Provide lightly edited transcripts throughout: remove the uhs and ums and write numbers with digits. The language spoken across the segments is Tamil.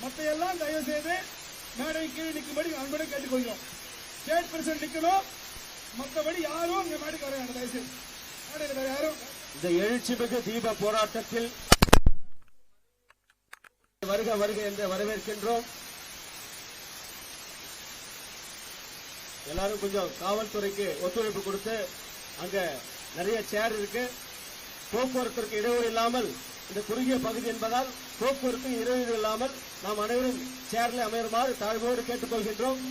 மற்ற எல்லாம் தயவு செய்து மேடை கீழ் நிற்கும்படி அன்புடன் கேட்டுக்கொள்கிறோம். ஸ்டேட் பிரசிடன்ட் நிக்கணும், மற்றபடி யாரும் இங்க மேடைக்கு வர வேண்டாம். தயவு செய்து மேடையில் வேற யாரும். இந்த எழுச்சிமிகு தீப போராட்டத்தில் வருக வருக என்று வரவேற்கின்றோம். எல்லாரும் கொஞ்சம் காவல்துறைக்கு ஒத்துழைப்பு கொடுத்து, அங்க நிறைய சேர் இருக்கு, போக்குவரத்திற்கு இடையூறு இல்லாமல், இந்த குறுகிய பகுதி என்பதால் போக்குவரத்து இடையூறு இல்லாமல் நாம் அனைவரும் சேர்ல அமையுமாறு தாழ்மையோடு கேட்டுக்கொள்கின்றோம்.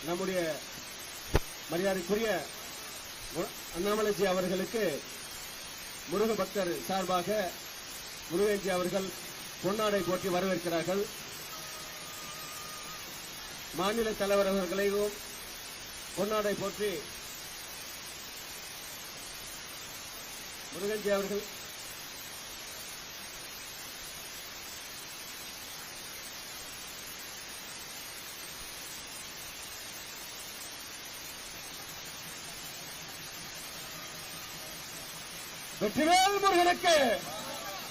நம்முடைய மரியாதைக்குரிய அண்ணாமலைஜி அவர்களுக்கு முருக பக்தர் சார்பாக முருகன்ஜி அவர்கள் பொன்னாடை போற்றி வரவேற்கிறார்கள். மாநில தலைவர் அவர்களையும் பொன்னாடை போற்றி முருகன்ஜி அவர்கள் வெற்றிவேல் முருகனுக்கு,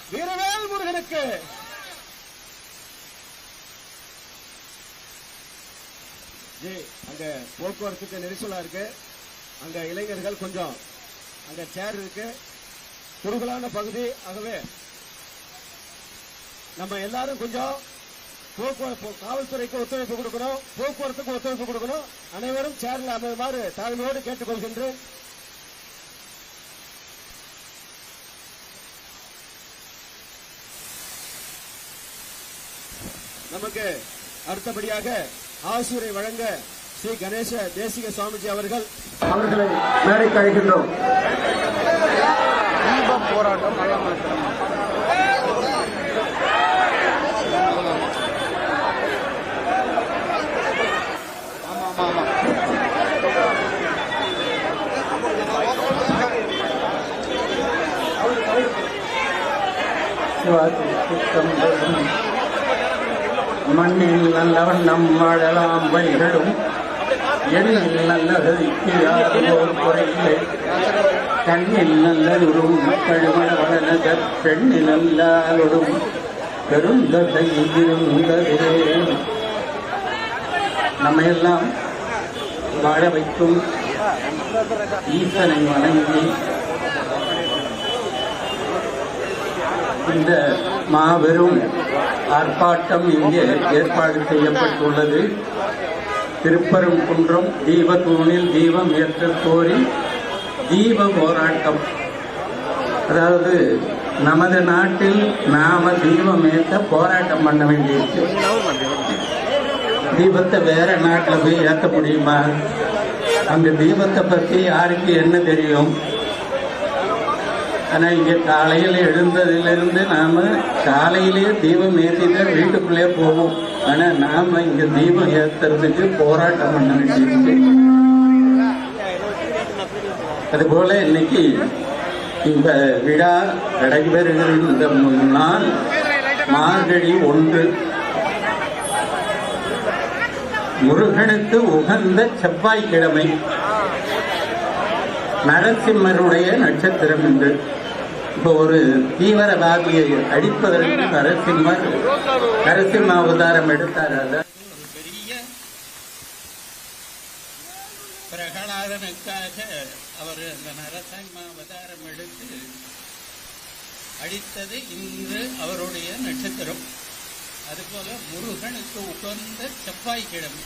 வீரவேல் முருகனுக்கு. அங்க போக்குவரத்துக்கு நெரிசலா இருக்கு, அங்க இளைஞர்கள் கொஞ்சம் அங்க சேர் இருக்கு, குறுகலான பகுதி. ஆகவே நம்ம எல்லாரும் கொஞ்சம் காவல்துறைக்கு ஒத்துழைப்பு கொடுக்கணும், போக்குவரத்துக்கு ஒத்துழைப்பு கொடுக்கணும். அனைவரும் சேர்ல அமையுமாறு தாழ்மையோடு கேட்டுக்கொள்கின்றேன். நமக்கு அடுத்தபடியாக ஆசிரியரை வழங்க ஸ்ரீ கணேச தேசிக சுவாமிஜி அவர்களை மேடைக்கு அழைக்கின்றோம். தீப போராட்டம் மண்ணில் நல்லவன் நம் வாழலாம் வழிகளும் எண்ணில் நல்லதற்கு யாரும் குறையில்லை கண்ணில் நல்லதுடும் கழுமண வளனதற் பெண்ணில் நல்லாலும் பெருந்ததை இருந்ததே. நம்மையெல்லாம் வாழ வைக்கும் ஈசனை வணங்கி இந்த மாபெரும் ஆர்ப்பாட்டம் இங்கே ஏற்பாடு செய்யப்பட்டுள்ளது. திருப்பரங்குன்றம் தீபத்தூணில் தீபம் ஏற்றல் கோரி தீப போராட்டம். அதாவது நமது நாட்டில் நாம தீபம் ஏற்ற போராட்டம் பண்ண வேண்டியிருக்கு. தீபத்தை வேற நாட்டில் போய் ஏற்ற முடியுமா? அந்த தீபத்தை பத்தி யாருக்கு என்ன தெரியும்? ஆனா இங்க காலையில் எழுந்ததிலிருந்து நாம காலையிலேயே தீபம் ஏற்றிதான் வீட்டுக்குள்ளே போவோம். ஆனா நாம இங்க தீபம் ஏற்றுறதுக்கு போராட்டம் பண்ண வேண்டியிருக்கு. அதுபோல இன்னைக்கு இந்த விழா நடைபெறுகின்ற நாள் மார்கழி 1, முருகனுக்கு உகந்த செவ்வாய்க்கிழமை, நரசிம்மருடைய நட்சத்திரம் என்று. இப்போ ஒரு தீவிரவாதியை அடிப்பதற்கு நரசிம்ம அவதாரம் எடுத்தார். பெரிய பிரகலாதனுக்காக அவர் அந்த நரசிம்ம அவதாரம் எடுத்து அடித்தது இன்று அவருடைய நட்சத்திரம். அதுபோல முருகனுக்கு உகந்த செவ்வாய்க்கிழமை.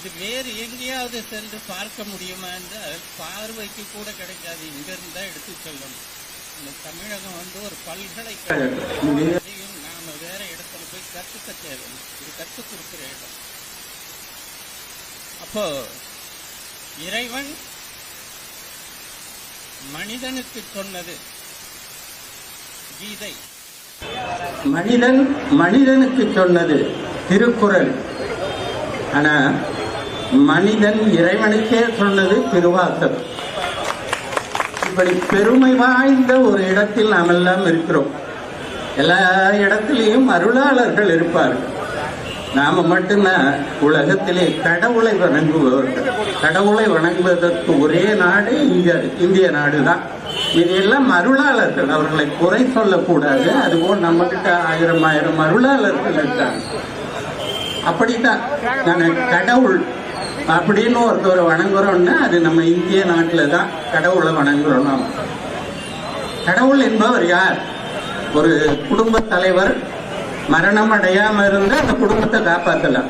இது வேறு எங்கேயாவது சென்று பார்க்க முடியுமா என்றால் பார்வைக்கு கூட கிடைக்காது. இங்கிருந்தா எடுத்து சொல்லணும். இந்த தமிழகம் ஒரு பல்கலைக்கழகம், நாம வேற இடத்துல போய் கற்றுக்க தேவை. இது கற்றுக் கொடுக்கிற இடம். அப்போ இறைவன் மனிதனுக்கு சொன்னது கீதை, மனிதனுக்கு சொன்னது திருக்குறள். ஆனா மனிதன் இறைவனுக்கே சொன்னது திருவாசகம். இப்படி பெருமை வாய்ந்த ஒரு இடத்தில் நாம் எல்லாம் இருக்கிறோம். எல்லா இடத்திலையும் அருளாளர்கள் இருப்பார்கள். நாம மட்டும்தான் உலகத்திலே கடவுளை வணங்குபவர்கள். கடவுளை வணங்குவதற்கு ஒரே நாடு இந்திய நாடு தான். இதெல்லாம் அருளாளர்கள், அவர்களை குறை சொல்லக்கூடாது. அதுபோல் நம்ம கிட்ட ஆயிரம் அருளாளர்கள் இருக்காங்க. அப்படித்தான் கடவுள் அப்படின்னு ஒருத்தரை வணங்குறோம்னா அது நம்ம இந்திய நாட்டில் தான் கடவுளை வணங்குறோம். நாம் கடவுள் என்பவர் யார்? ஒரு குடும்ப தலைவர் மரணம் அடையாம இருந்தா அந்த குடும்பத்தை காப்பாற்றலாம்.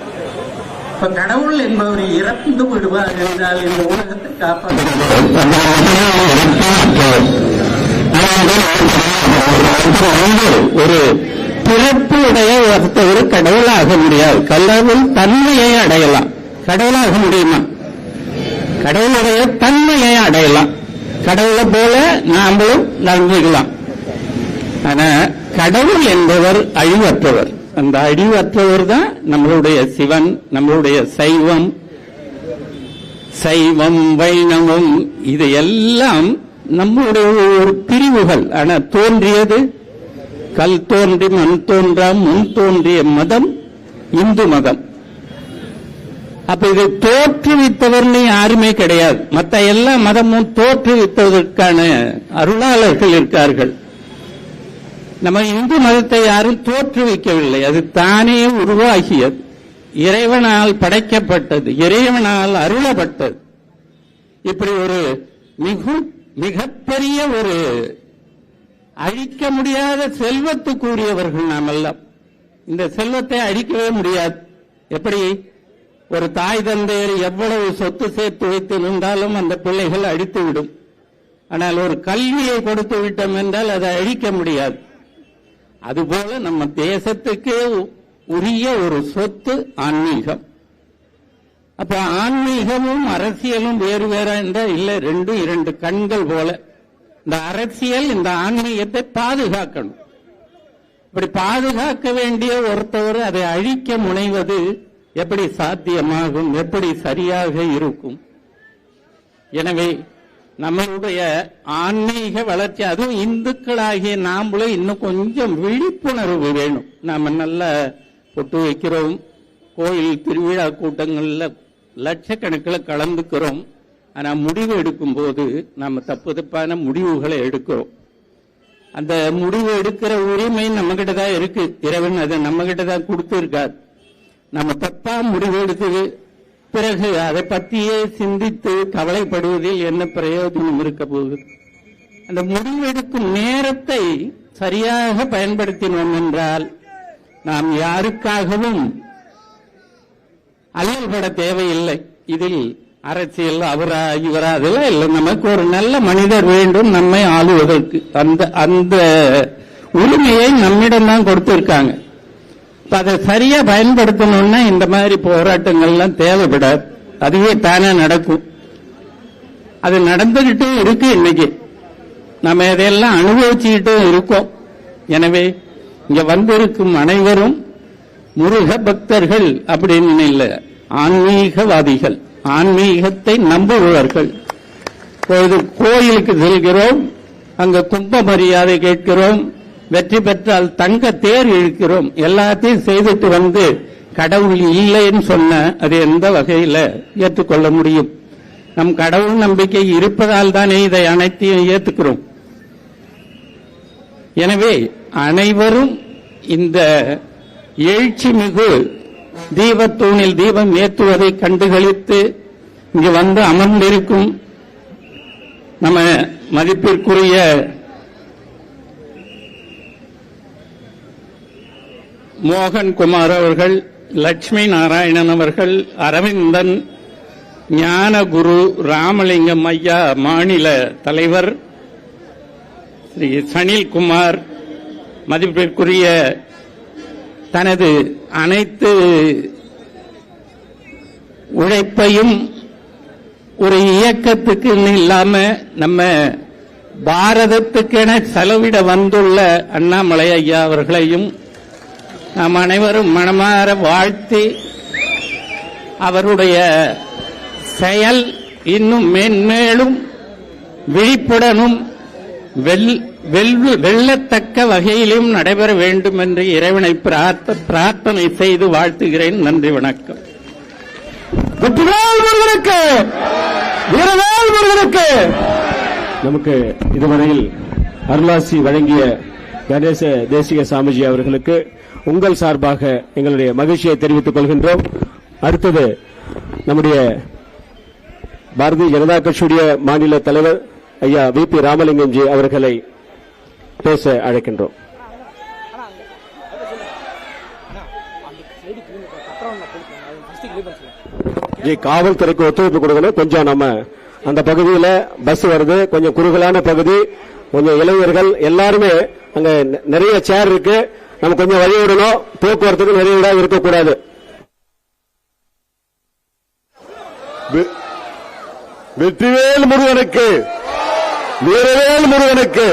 இப்ப கடவுள் என்பவர் இறந்து விடுவார் என்றால் இந்த உலகத்தை காப்பாற்ற ஒரு பிறப்பு உடைய ஒருத்தவர் கடவுளாக முடியாது. கடவுள் தன்மையை அடையலாம். கடவுளாக முடியுமா? கடவுளுடைய தன்மையை அடையலாம். கடவுளை போல நாமளும் நடந்துக்கலாம். ஆனா கடவுள் என்பவர் அழிவற்றவர். அந்த அழிவற்றவர் தான் நம்மளுடைய சிவன், நம்மளுடைய சைவம் வைணவம். இது எல்லாம் நம்முடைய ஒரு பிரிவுகள். ஆனா தோன்றியது கல் தோன்றி மண் தோன்றா முன் தோன்றிய மதம் இந்து மதம். அப்ப இதை தோற்றுவித்தவர்னு யாருமே கிடையாது. மற்ற எல்லா மதமும் தோற்றுவித்ததற்கான அருளாளர்கள் இருக்கார்கள். நம்ம இந்து மதத்தை யாரும் தோற்றுவிக்கவில்லை. அது தானே உருவாகியது, இறைவனால் படைக்கப்பட்டது, இறைவனால் அருளப்பட்டது. இப்படி ஒரு மிகப்பெரிய ஒரு அழிக்க முடியாத செல்வத்துக்குரியவர்கள் நாம் எல்லாம். இந்த செல்வத்தை அழிக்கவே முடியாது. எப்படி ஒரு தாய் தந்தையர் எவ்வளவு சொத்து சேர்த்து வைத்து நின்றாலும் அந்த பிள்ளைகள் அழித்துவிடும். ஆனால் ஒரு கல்வியை கொடுத்து விட்டோம் என்றால் அதை அழிக்க முடியாது. அதுபோல நம்ம தேசத்துக்கே உரிய ஒரு சொத்து ஆன்மீகம். அப்ப ஆன்மீகமும் அரசியலும் வேறு வேற என்றால் இல்ல, ரெண்டும் இரண்டு கண்கள் போல. இந்த அரசியல் இந்த ஆன்மீகத்தை பாதுகாக்கணும். இப்படி பாதுகாக்க வேண்டிய ஒருத்தவர் அதை அழிக்க முனைவது எப்படி சாத்தியமாகும்? எப்படி சரியாக இருக்கும்? எனவே நம்மளுடைய ஆன்மீக வளர்ச்சி, அதுவும் இந்துக்களாகிய நாமளும் இன்னும் கொஞ்சம் விழிப்புணர்வு வேணும். நாம நல்லா பொட்டு வைக்கிறோம், கோயில் திருவிழா கூட்டங்கள்ல லட்சக்கணக்கில் கலந்துக்கிறோம். ஆனா முடிவு எடுக்கும் போது நாம தப்பான முடிவுகளை எடுக்கிறோம். அந்த முடிவு எடுக்கிற உரிமை நம்ம கிட்ட தான் இருக்கு. இறைவன் அதை நம்ம கிட்ட தான் கொடுத்திருக்கார். நம்ம தப்பா முடிவு எடுத்து பிறகு அதை பற்றியே சிந்தித்து கவலைப்படுவதில் என்ன பிரயோஜனம் இருக்க போகுது? அந்த முடிவெடுக்கும் நேரத்தை சரியாக பயன்படுத்தினோம் என்றால் நாம் யாருக்காகவும் அல்லல்பட தேவையில்லை. இதில் அரசியல் அவரா இவரா அதெல்லாம் இல்லை. நமக்கு ஒரு நல்ல மனிதர் வேண்டும் நம்மை ஆளுவதற்கு. அந்த உரிமையை நம்மிடம்தான் கொடுத்திருக்காங்க. அதை சரியா பயன்படுத்தணும்னா இந்த மாதிரி போராட்டங்கள்லாம் தேவைப்படாது. அதுவே தானே நடக்கும். அது நடந்துகிட்டே இருக்கு. இன்னைக்கு நம்ம இதையெல்லாம் அனுபவிச்சுக்கிட்டே இருக்கோம். எனவே இங்க வந்திருக்கும் அனைவரும் முருக பக்தர்கள் அப்படின்னு இல்லை, ஆன்மீகவாதிகள், ஆன்மீகத்தை நம்புபவர்கள். கோயிலுக்கு செல்கிறோம், அங்க கும்ப மரியாதை கேட்கிறோம், வெற்றி பெற்றால் தங்க தேர் இழுக்கிறோம். எல்லாத்தையும் செய்துட்டு வந்து கடவுள் இல்லைன்னு சொன்ன அது எந்த வகையில ஏற்றுக்கொள்ள முடியும்? நம் கடவுள் நம்பிக்கை இருப்பதால் தானே இதை அனைத்தையும் ஏற்றுக்கிறோம். எனவே அனைவரும் இந்த எழுச்சி மிகு தீபத்தூணில் தீபம் ஏற்றுவதை கண்டுகளித்து இங்கு வந்து அமர்ந்திருக்கும் நம்ம மதிப்பிற்குரிய மோகன்குமார் அவர்கள், லட்சுமி நாராயணன் அவர்கள், அரவிந்தன், ஞானகுரு, ராமலிங்கம் ஐயா மாநில தலைவர், ஸ்ரீ சனில்குமார் மதிப்பிற்குரிய தனது அனைத்து உழைப்பையும் ஒரு இயக்கத்துக்கு இல்லாம நம்ம பாரதத்துக்கென செலவிட வந்துள்ள அண்ணாமலை ஐயா அவர்களையும் நாம் அனைவரும் மனமாற வாழ்த்தி அவருடைய செயல் இன்னும் மேன்மேலும் விழிப்புடனும் வெல்லத்தக்க வகையிலும் நடைபெற வேண்டும் என்று இறைவனை பிரார்த்தனை செய்து வாழ்த்துகிறேன். நன்றி, வணக்கம். வெற்றிவேல் முருகனுக்கு, வீரவேல் முருகனுக்கு. நமக்கு இதுவரையில் அருளாசி வழங்கிய கணேச தேசிக சாமிஜி அவர்களுக்கு உங்கள் சார்பாக எங்களுடைய மகிழ்ச்சியை தெரிவித்துக் கொள்கின்றோம். அடுத்தது நம்முடைய பாரதிய ஜனதா கட்சியுடைய மாநில தலைவர் ஐயா வி.பி. ராமலிங்கம்ஜி அவர்களை பேச அழைக்கின்றோம். காவல்துறைக்கு ஒத்துழைப்பு கொடுக்கணும். கொஞ்சம் நம்ம அந்த பகுதியில் பஸ் வருது, கொஞ்சம் குறுகலான பகுதி, கொஞ்சம் இளைஞர்கள் எல்லாருமே அங்க நிறைய சேர் இருக்கு, நம்ம கொஞ்சம் வழி விடணும். போக்குவரத்துக்கு நிறைய இடம் இருக்கக்கூடாது. வெற்றிவேல் முருகனுக்கு, வீரவேல் முருகனுக்கு,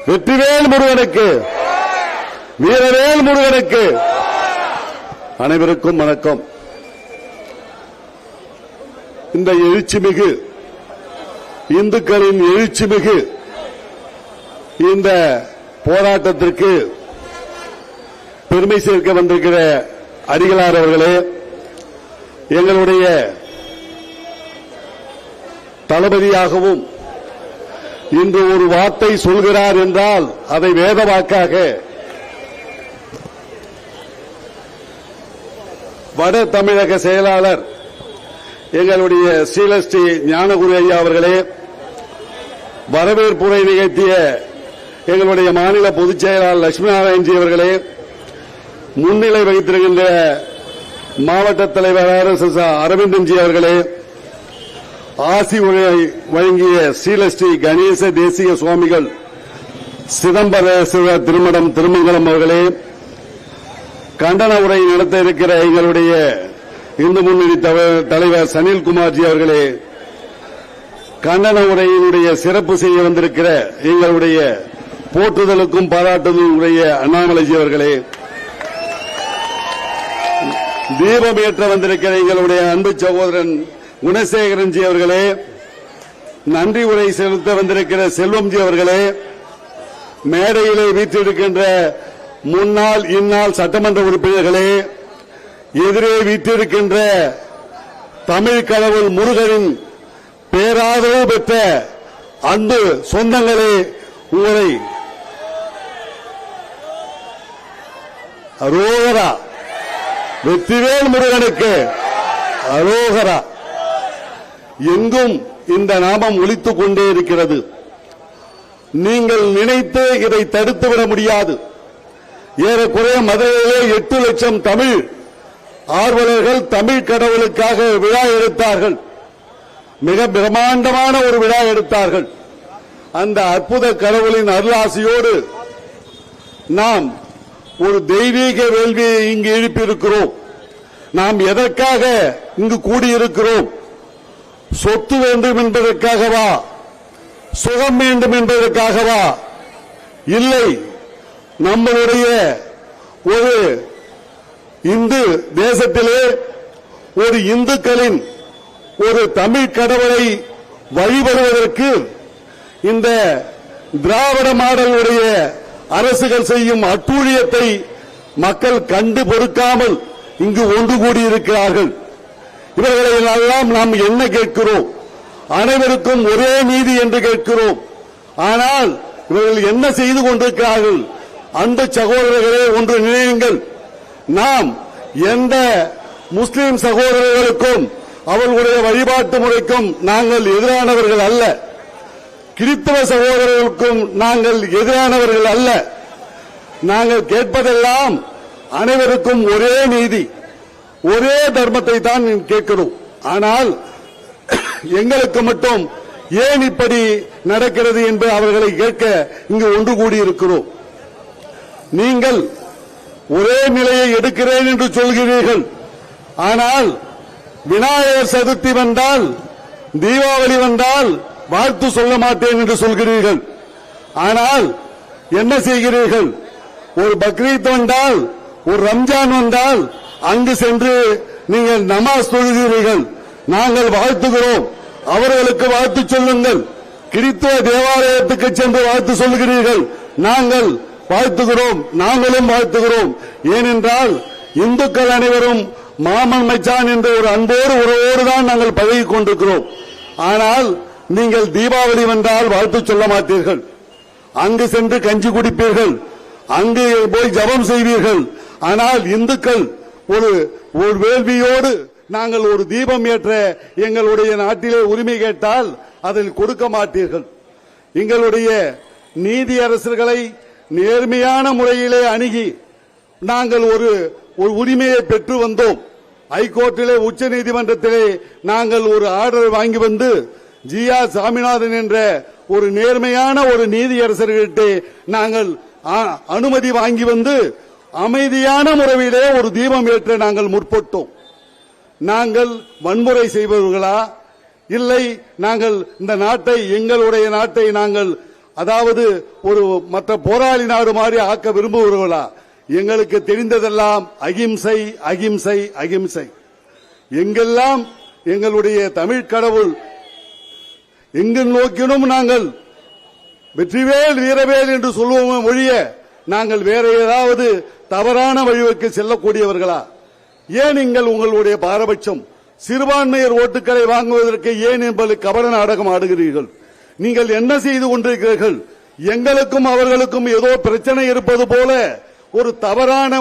வெற்றிவேல் முருகனுக்கு, வீரவேல் முருகனுக்கு. அனைவருக்கும் வணக்கம். இந்த எழுச்சிமிகு இந்துக்களின் எழுச்சிமிகு இந்த போராட்டத்திற்கு பெருமை சேர்க்க வந்திருக்கிற அடிகளார் அவர்களே, எங்களுடைய தளபதியாகவும் இன்று ஒரு வார்த்தை சொல்கிறார் என்றால் அதை வேதவாக்காக வட தமிழக செயலாளர் எங்களுடைய ஸ்ரீலஸ்ரீ ஞானகுரு ஐயா அவர்களே, வரவேற்புரை நிகழ்த்திய எங்களுடைய மாநில பொதுச் செயலாளர் லட்சுமி நாராயணன்ஜி அவர்களே, முன்னிலை வகித்திருக்கின்ற மாவட்ட தலைவர் RSS அரவிந்தன்ஜி அவர்களே, ஆசி உரை வழங்கிய ஸ்ரீலஸ்ரீ கணேச தேசிக சுவாமிகள் சிதம்பரேஸ்வர திருமடம் திருமங்கலம் அவர்களே, கண்டன உரை நடத்த இருக்கிற எங்களுடைய இந்து முன்னணி தலைவர் சனில்குமார்ஜி அவர்களே, கண்டன உரையினுடைய சிறப்பு செய்ய வந்திருக்கிற எங்களுடைய போற்றுதலுக்கும் பாராட்டுதலும் உடைய அண்ணாமலைஜி அவர்களே, தீபம் ஏற்ற வந்திருக்கிற எங்களுடைய அன்பு சகோதரன் குணசேகரன்ஜி அவர்களே, நன்றி உரை செலுத்த வந்திருக்கிற செல்வம்ஜி அவர்களே, மேடையிலே வீற்றிருக்கின்ற முன்னாள் இந்நாள் சட்டமன்ற உறுப்பினர்களே, எதிரே வீற்றிருக்கின்ற தமிழ் கடவுள் முருகனின் பேராதரவு பெற்ற அன்பு சொந்தங்களே, உங்களை அரோகரா, வெற்றிவேல் முருகனுக்கு அரோகரா. எங்கும் இந்த நாமம் ஒலித்துக் கொண்டே இருக்கிறது. நீங்கள் நினைத்து இதை தடுத்துவிட முடியாது. ஏறக்குறைய மதுரையிலே 8 லட்சம் தமிழ் ஆர்வலர்கள் தமிழ் கடவுளுக்காக விழா எடுத்தார்கள். மிக பிரம்மாண்டமான ஒரு விழா எடுத்தார்கள். அந்த அற்புத கடவுளின் அருளாசியோடு நாம் ஒரு தெய்வீக வேள்வியை இங்கு எழுப்பியிருக்கிறோம். நாம் எதற்காக இங்கு கூடியிருக்கிறோம்? சொத்து வேண்டும் என்பதற்காகவா? சுகம் வேண்டும் என்பதற்காகவா? இல்லை. நம்மளுடைய ஒரு இந்து தேசத்திலே ஒரு இந்துக்களின் ஒரு தமிழ் கடவுளை வழிபடுவதற்கு இந்த திராவிட மாடலுடைய அரசுகள் செய்யும் அட்டூழியத்தை மக்கள் கண்டு பொறுக்காமல் இங்கு ஒன்று கூடியிருக்கிறார்கள். இவர்களை எல்லாம் நாம் என்ன கேட்கிறோம்? அனைவருக்கும் ஒரே நீதி என்று கேட்கிறோம். ஆனால் இவர்கள் என்ன செய்து கொண்டிருக்கிறார்கள்? அந்த சகோதரர்களே, ஒன்று நினைவுங்கள். நாம் எந்த முஸ்லிம் சகோதரர்களுக்கும் அவர்களுடைய வழிபாட்டு முறைக்கும் நாங்கள் எதிரானவர்கள் அல்ல. கிறிஸ்தவ சகோதரர்களுக்கும் நாங்கள் எதிரானவர்கள் அல்ல. நாங்கள் கேட்பதெல்லாம் அனைவருக்கும் ஒரே நீதி, ஒரே தர்மத்தை தான் கேட்கிறோம். ஆனால் எங்களுக்கு மட்டும் ஏன் இப்படி நடக்கிறது என்று அவர்களை கேட்க இங்கு ஒன்று கூடியிருக்கிறோம். நீங்கள் ஒரே நிலையை எடுக்கிறேன் என்று சொல்கிறீர்கள். ஆனால் விநாயகர் சதுர்த்தி வந்தால், தீபாவளி வந்தால் வாழ்த்து சொல்ல மாட்டேன் என்று சொல்கிறீர்கள். ஆனால் என்ன செய்கிறீர்கள்? ஒரு பக்ரீத் வந்தால், ஒரு ரம்ஜான் வந்தால் அங்கு சென்று நீங்கள் நமாஸ் தொழுகிறீர்கள். நாங்கள் வாழ்த்துகிறோம், அவர்களுக்கு வாழ்த்து சொல்லுங்கள். கிறிஸ்துவ தேவாலயத்துக்கு சென்று வாழ்த்து சொல்கிறீர்கள். நாங்கள் வாழ்த்துகிறோம், நாங்களும் வாழ்த்துகிறோம். ஏனென்றால் இந்துக்கள் அனைவரும் மாமன் மச்சான் என்ற ஒரு அன்போடு உறவோடு தான் நாங்கள் பழகிக் கொண்டிருக்கிறோம். ஆனால் நீங்கள் தீபாவளி வந்தால் வாழ்த்து சொல்ல மாட்டீர்கள். அங்கு சென்று கஞ்சி குடிப்பீர்கள், அங்கு போய் ஜபம் செய்வீர்கள். ஆனால் இந்துக்கள் ஒரு வேள்வியோடு நாங்கள் ஒரு தீபம் ஏற்ற எங்களுடைய நாட்டிலே உரிமை கேட்டால் அதில் கொடுக்க மாட்டீர்கள். எங்களுடைய நீதி அரசர்களை நேர்மையான முறையிலே அணுகி நாங்கள் ஒரு உரிமையை பெற்று வந்தோம். ஹைகோர்ட்டிலே, உச்ச நீதிமன்றத்திலே நாங்கள் ஒரு ஆர்டர் வாங்கி வந்து ஜி.ஆர். சாமிநாதன் என்ற ஒரு நேர்மையான ஒரு நீதியரசர்கிட்ட நாங்கள் அனுமதி வாங்கி வந்து அமைதியான முறையிலே ஒரு தீபம் ஏற்ற நாங்கள் முற்பட்டோம். நாங்கள் வன்முறை செய்பவர்களா? இல்லை, நாங்கள் இந்த நாட்டை, எங்களுடைய நாட்டை நாங்கள் அதாவது ஒரு மற்ற போராளி நாடு மாதிரி ஆக்க விரும்புகிறவர்களா? எங்களுக்கு தெரிந்ததெல்லாம் அகிம்சை, அகிம்சை, அகிம்சை. எங்கெல்லாம் எங்களுடைய தமிழ் கடவுள் எங்கு நோக்கினும் நாங்கள் வெற்றிவேல் வீரவேல் என்று சொல்லுவோம் ஒழிய நாங்கள் வேற ஏதாவது தவறான வழிவுக்கு செல்லக்கூடியவர்களா? ஏன் நீங்கள் உங்களுடைய பாரபட்சம் சிறுபான்மையர் ஓட்டுக்களை வாங்குவதற்கு ஏன் என்பது கபட நாடகம் ஆடுகிறீர்கள்? நீங்கள் என்ன செய்து கொண்டிருக்கிறீர்கள்? எங்களுக்கும் அவர்களுக்கும் ஏதோ பிரச்சனை இருப்பது போல ஒரு தவறான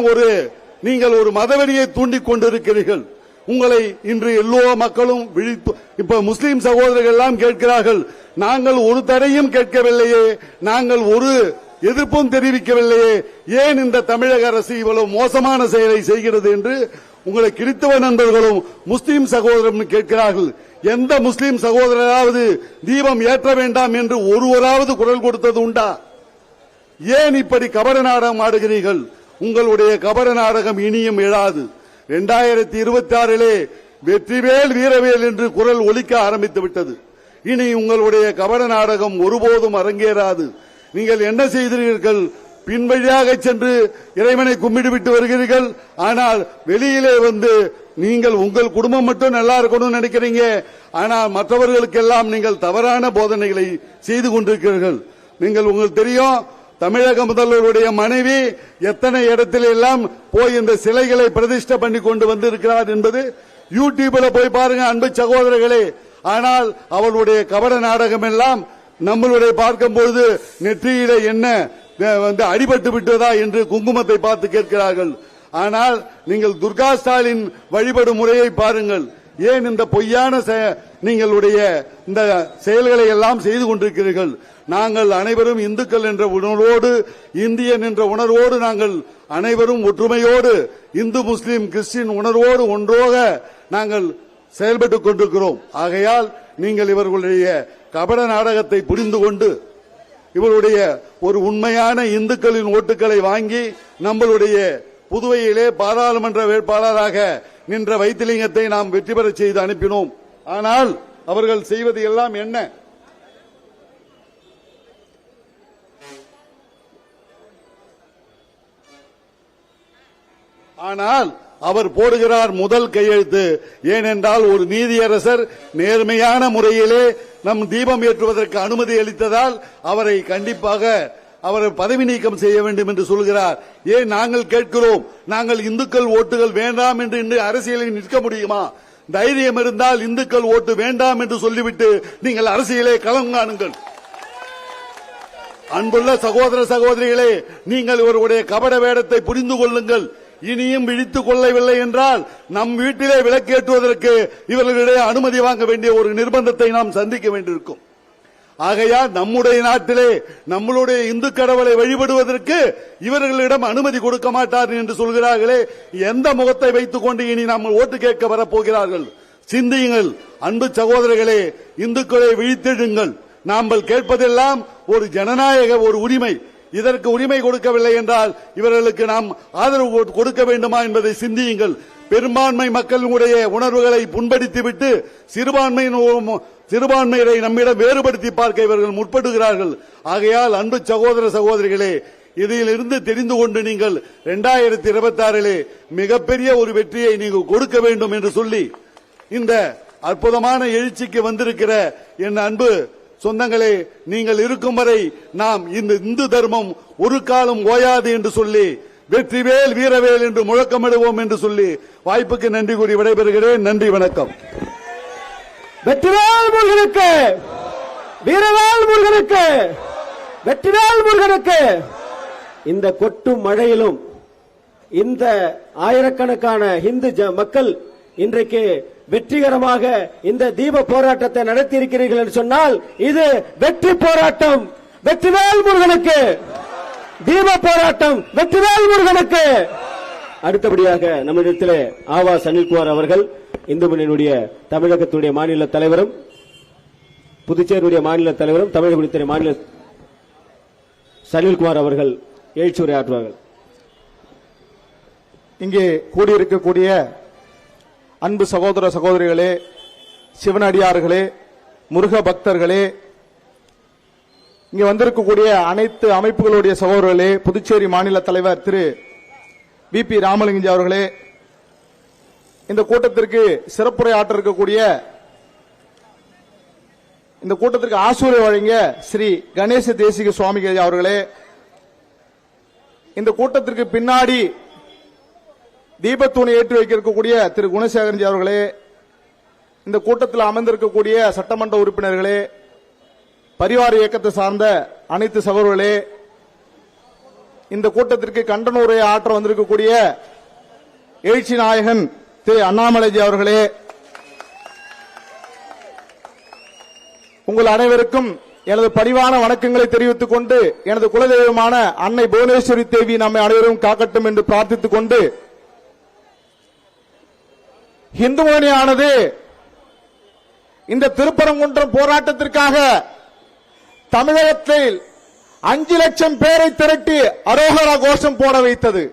நீங்கள் ஒரு மதவெறியை தூண்டிக் கொண்டிருக்கிறீர்கள். உங்களை இன்று எல்லோ மக்களும் விழித்து, இப்ப முஸ்லீம் சகோதரர்கள் எல்லாம் கேட்கிறார்கள், நாங்கள் ஒரு தடையும் கேட்கவில்லையே, நாங்கள் ஒரு எதிர்ப்பும் தெரிவிக்கவில்லையே, ஏன் இந்த தமிழக அரசு இவ்வளவு மோசமான செயலை செய்கிறது என்று உங்களை கிறிஸ்தவ நண்பர்களும் முஸ்லீம் சகோதரரும் கேட்கிறார்கள். எந்த முஸ்லீம் சகோதரராவது தீபம் ஏற்ற வேண்டாம் என்று ஒருவராவது குரல் கொடுத்தது உண்டா? ஏன் இப்படி கபட நாடகம் ஆடுகிறீர்கள்? உங்களுடைய கபட நாடகம் இனியும் எழாது. 2026 வெற்றிவேல் வீரவேல் என்று குரல் ஒலிக்க ஆரம்பித்து விட்டது. இனி உங்களுடைய கபட நாடகம் ஒருபோதும் அரங்கேறாது. நீங்கள் என்ன செய்கிறீர்கள்? பின்வழியாக சென்று இறைவனை கும்பிட்டு வருகிறீர்கள். ஆனால் வெளியிலே வந்து நீங்கள் உங்கள் குடும்பம் மட்டும் நல்லா இருக்கணும்னு நினைக்கிறீங்க. ஆனால் மற்றவர்களுக்கெல்லாம் நீங்கள் தவறான போதனைகளை செய்து கொண்டிருக்கிறீர்கள். உங்களுக்கு தெரியும், தமிழக முதல்வருடைய மனைவி எத்தனை இடத்தில் எல்லாம் போய் இந்த சிலைகளை பிரதிஷ்டை பண்ணி கொண்டு வந்திருக்கிறார் என்பது யூடியூப்ல போய் பாருங்க அன்பு சகோதரர்களே. ஆனால் அவளுடைய கபட நாடகம் எல்லாம் நம்மளுடைய பார்க்கும்போது நெற்றியில என்ன அடிபட்டு விட்டதா என்று குங்குமத்தை பார்த்து கேட்கிறார்கள். ஆனால் நீங்கள் துர்கா ஸ்டாலின் வழிபடும் முறையை பாருங்கள். ஏன் இந்த பொய்யான நீங்களுடைய இந்த செயல்களை எல்லாம் செய்து கொண்டிருக்கிறீர்கள்? நாங்கள் அனைவரும் இந்துக்கள் என்ற உணர்வோடு, இந்தியன் என்ற உணர்வோடு, நாங்கள் அனைவரும் ஒற்றுமையோடு இந்து முஸ்லீம் கிறிஸ்டின் உணர்வோடு ஒன்றாக நாங்கள் செயல்பட்டுக் கொண்டிருக்கிறோம். ஆகையால் நீங்கள் இவர்களுடைய கபட நாடகத்தை புரிந்து கொண்டு இவருடைய ஒரு உண்மையான இந்துக்களின் ஓட்டுகளை வாங்கி நம்மளுடைய புதுவையிலே பாராளுமன்ற வேட்பாளராக நின்ற வைத்திலிங்கத்தை நாம் வெற்றி பெற செய்து அனுப்பினோம். ஆனால் அவர்கள் செய்வது எல்லாம் என்ன? ஆனால் அவர் போடுகிறார் முதல் கையெழுத்து. ஏனென்றால் ஒரு நீதியரசர் நேர்மையான முறையிலே நம் தீபம் ஏற்றுவதற்கு அனுமதி அளித்ததால் அவரை கண்டிப்பாக அவரை பதவி நீக்கம் செய்ய வேண்டும் என்று சொல்கிறார். ஏன் நாங்கள் கேட்கிறோம், நாங்கள் இந்துக்கள் ஓட்டுகள் வேண்டாம் என்று இன்று அரசியலில் நிற்க முடியுமா? தைரியம் இருந்தால் இந்துக்கள் ஓட்டு வேண்டாம் என்று சொல்லிவிட்டு நீங்கள் அரசியலை களம் காணுங்கள். அன்புள்ள சகோதர சகோதரிகளே, நீங்கள் இவருடைய கபட வேடத்தை புரிந்து கொள்ளுங்கள். இனியும் விழித்துக் கொள்ளவில்லை என்றால் நம் வீட்டிலே விளக்கேற்றுவதற்கு இவர்களிடையே அனுமதி வாங்க வேண்டிய ஒரு நிர்பந்தத்தை நாம் சந்திக்க வேண்டியிருக்கும். ஆகையால் நம்முடைய நாட்டிலே நம்மளுடைய இந்து கடவுளை வழிபடுவதற்கு இவர்களிடம் அனுமதி கொடுக்க மாட்டார்கள் என்று சொல்கிறார்களே, எந்த முகத்தை வைத்துக் கொண்டு இனி நாம் ஓட்டு கேட்க வரப்போகிறார்கள்? சிந்தியுங்கள் அன்பு சகோதரர்களே, இந்துக்களை விழித்தெழுங்கள். நாம் கேட்பதெல்லாம் ஒரு ஜனநாயக ஒரு உரிமை. இதற்கு உரிமை கொடுக்கவில்லை என்றால் இவர்களுக்கு நாம் ஆதரவு கொடுக்க வேண்டுமா என்பதை சிந்தியுங்கள். பெரும்பான்மை மக்களுடைய உணர்வுகளை புண்படுத்திவிட்டு சிறுபான்மையினரை நம்மிடம் வேறுபடுத்தி பார்க்க இவர்கள் முற்படுகிறார்கள். ஆகையால் அன்பு சகோதர சகோதரிகளே, இதிலிருந்து தெரிந்து கொண்டு நீங்கள் 2026 மிகப்பெரிய ஒரு வெற்றியை நீங்கள் கொடுக்க வேண்டும் என்று சொல்லி இந்த அற்புதமான எழுச்சிக்கு வந்திருக்கிற என் அன்பு சொந்தங்களே, நீங்கள் இருக்கும் வரை நாம் இந்த இந்து தர்மம் ஒரு காலம் ஓயாது என்று சொல்லி வெற்றிவேல் வீரவேல் என்று முழக்கமிடுவோம் என்று சொல்லி வாய்ப்புக்கு நன்றி கூறி விடைபெறுகிறேன். நன்றி, வணக்கம். வெற்றிவேல் முருகனுக்கு, வீரவேல் முருகனுக்கு, வெற்றிவேல் முருகனுக்கு. இந்த கொட்டும் மழையிலும் இந்த ஆயிரக்கணக்கான இந்து மக்கள் இன்றைக்கு வெற்றிகரமாக இந்த தீப போராட்டத்தை நடத்தி இருக்கிறீர்கள் என்று சொன்னால் இது வெற்றி போராட்டம். வெற்றிவேல் முருகனுக்கு. தீப போராட்டம் வெற்றிவேல் முருகனுக்கு. அடுத்தபடியாக நம்மிடத்திலே ஆவா அனில்குமார் அவர்கள் இந்து முன்னணியுடைய தமிழகத்துடைய மாநில தலைவரும் புதுச்சேரியுடைய மாநில தலைவரும் தமிழக விடுதலை மாநில அனில்குமார் அவர்கள் எழுச்சி உரையாற்றுவார்கள். இங்கே கூடியிருக்கக்கூடிய அன்பு சகோதர சகோதரிகளே, சிவனடியார்களே, முருக பக்தர்களே, இங்கே வந்திருக்கக்கூடிய அனைத்து அமைப்புகளுடைய சகோதரர்களே, புதுச்சேரி மாநில தலைவர் திரு வி.பி. ராமலிங்கஜி அவர்களே, இந்த கூட்டத்திற்கு சிறப்புரை ஆற்ற இருக்கக்கூடிய இந்த கூட்டத்திற்கு ஆசூரை வழங்கிய ஸ்ரீ கணேச தேசிக சுவாமிகள் அவர்களே, இந்த கூட்டத்திற்கு பின்னாடி தீபத்தூணை ஏற்றி வைக்கக்கூடிய திரு குணசேகரன்ஜி அவர்களே, இந்த கூட்டத்தில் அமர்ந்திருக்கக்கூடிய சட்டமன்ற உறுப்பினர்களே, பரிவார இயக்கத்தை சார்ந்த அனைத்து சகோதரர்களே, இந்த கூட்டத்திற்கு கண்டன உரையை ஆற்ற வந்திருக்கக்கூடிய எழுச்சி நாயகன் திரு அண்ணாமலைஜி அவர்களே, உங்கள் அனைவருக்கும் எனது பணிவான வணக்கங்களை தெரிவித்துக் கொண்டு எனது குலதெய்வமான அன்னை புவனேஸ்வரி தேவி நம்மை அனைவரும் காக்கட்டும் என்று பிரார்த்தித்துக் கொண்டு, இந்து முன்னணியானது இந்த திருப்பரங்குன்றம் போராட்டத்திற்காக தமிழகத்தில் 5 லட்சம் பேரை திரட்டி அரோகரா கோஷம் போட வைத்தது.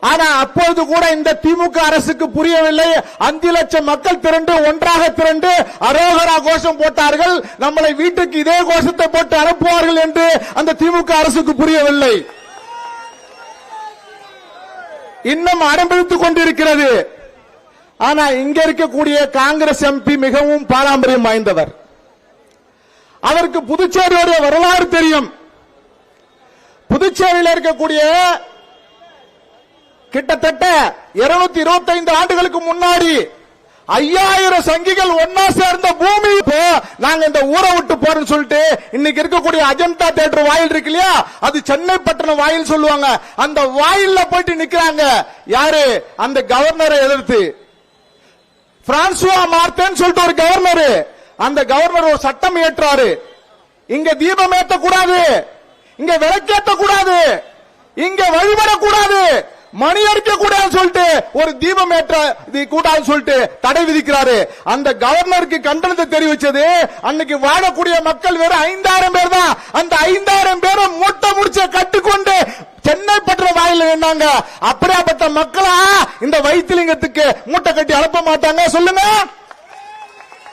ஆனா அப்போது கூட இந்த திமுக அரசுக்கு புரியவில்லை. 5 லட்சம் மக்கள் திரண்டு ஒன்றாக திரண்டு அரோகரா கோஷம் போட்டார்கள், நம்மளை வீட்டுக்கு இதே கோஷத்தை போட்டு அனுப்புவார்கள் என்று அந்த திமுக அரசுக்கு புரியவில்லை. இன்னும் அனுபவித்துக் கொண்டிருக்கிறது. ஆனா இங்க இருக்கக்கூடிய காங்கிரஸ் எம்பி மிகவும் பாரம்பரியம் வாய்ந்தவர். அவருக்கு புதுச்சேரியுடைய வரலாறு தெரியும். புதுச்சேரியில் இருக்கக்கூடிய கிட்டத்தட்ட 225 ஆண்டுகளுக்கு முன்னாடி 5000 சங்கிகள் ஒன்னா சேர்ந்த பூமி. நாங்க இந்த ஊரை விட்டு போறோம்னு சொல்லிட்டு இன்னைக்கு இருக்கக்கூடிய அஜந்தா தியேட்டர் வாயில் இருக்கு இல்லையா, அது சென்னை பட்டணம் வாயில் சொல்லுவாங்க. அந்த வாயில்ல போயிட்டு நிக்கிறாங்க. யாரு? அந்த கவர்னரை எதிர்த்து பிரான்சுவா மார்த்தேன் சொல்லிட்டு ஒரு கவர்னர். அந்த கவர்னர் ஒரு சட்டம் இயற்றாரு. இங்க தீபம் ஏற்றக்கூடாது, இங்க விளக்கேற்ற கூடாது, இங்க வழிபடக்கூடாது, மணி அடிக்க கூடாதுன்னு சொல்லிட்டு ஒரு தீபம் ஏற்ற கூடாதுன்னு சொல்லிட்டு தடை விதிக்கிறாரு. அந்த கவர்னருக்கு கண்டனத்தை தெரிவிச்சது அன்னைக்கு வாழக்கூடிய மக்கள் வெறும் 5000 பேர் தான். அந்த 5000 பேரை மூட்டை முடிச்ச கட்டுக்கொண்டு சென்னை பட்டண வாயில நின்னாங்க. அப்படியாப்பட்ட மக்களா இந்த வைத்திலிங்கத்துக்கு மூட்டை கட்டி அனுப்ப மாட்டாங்க? சொல்லுங்க,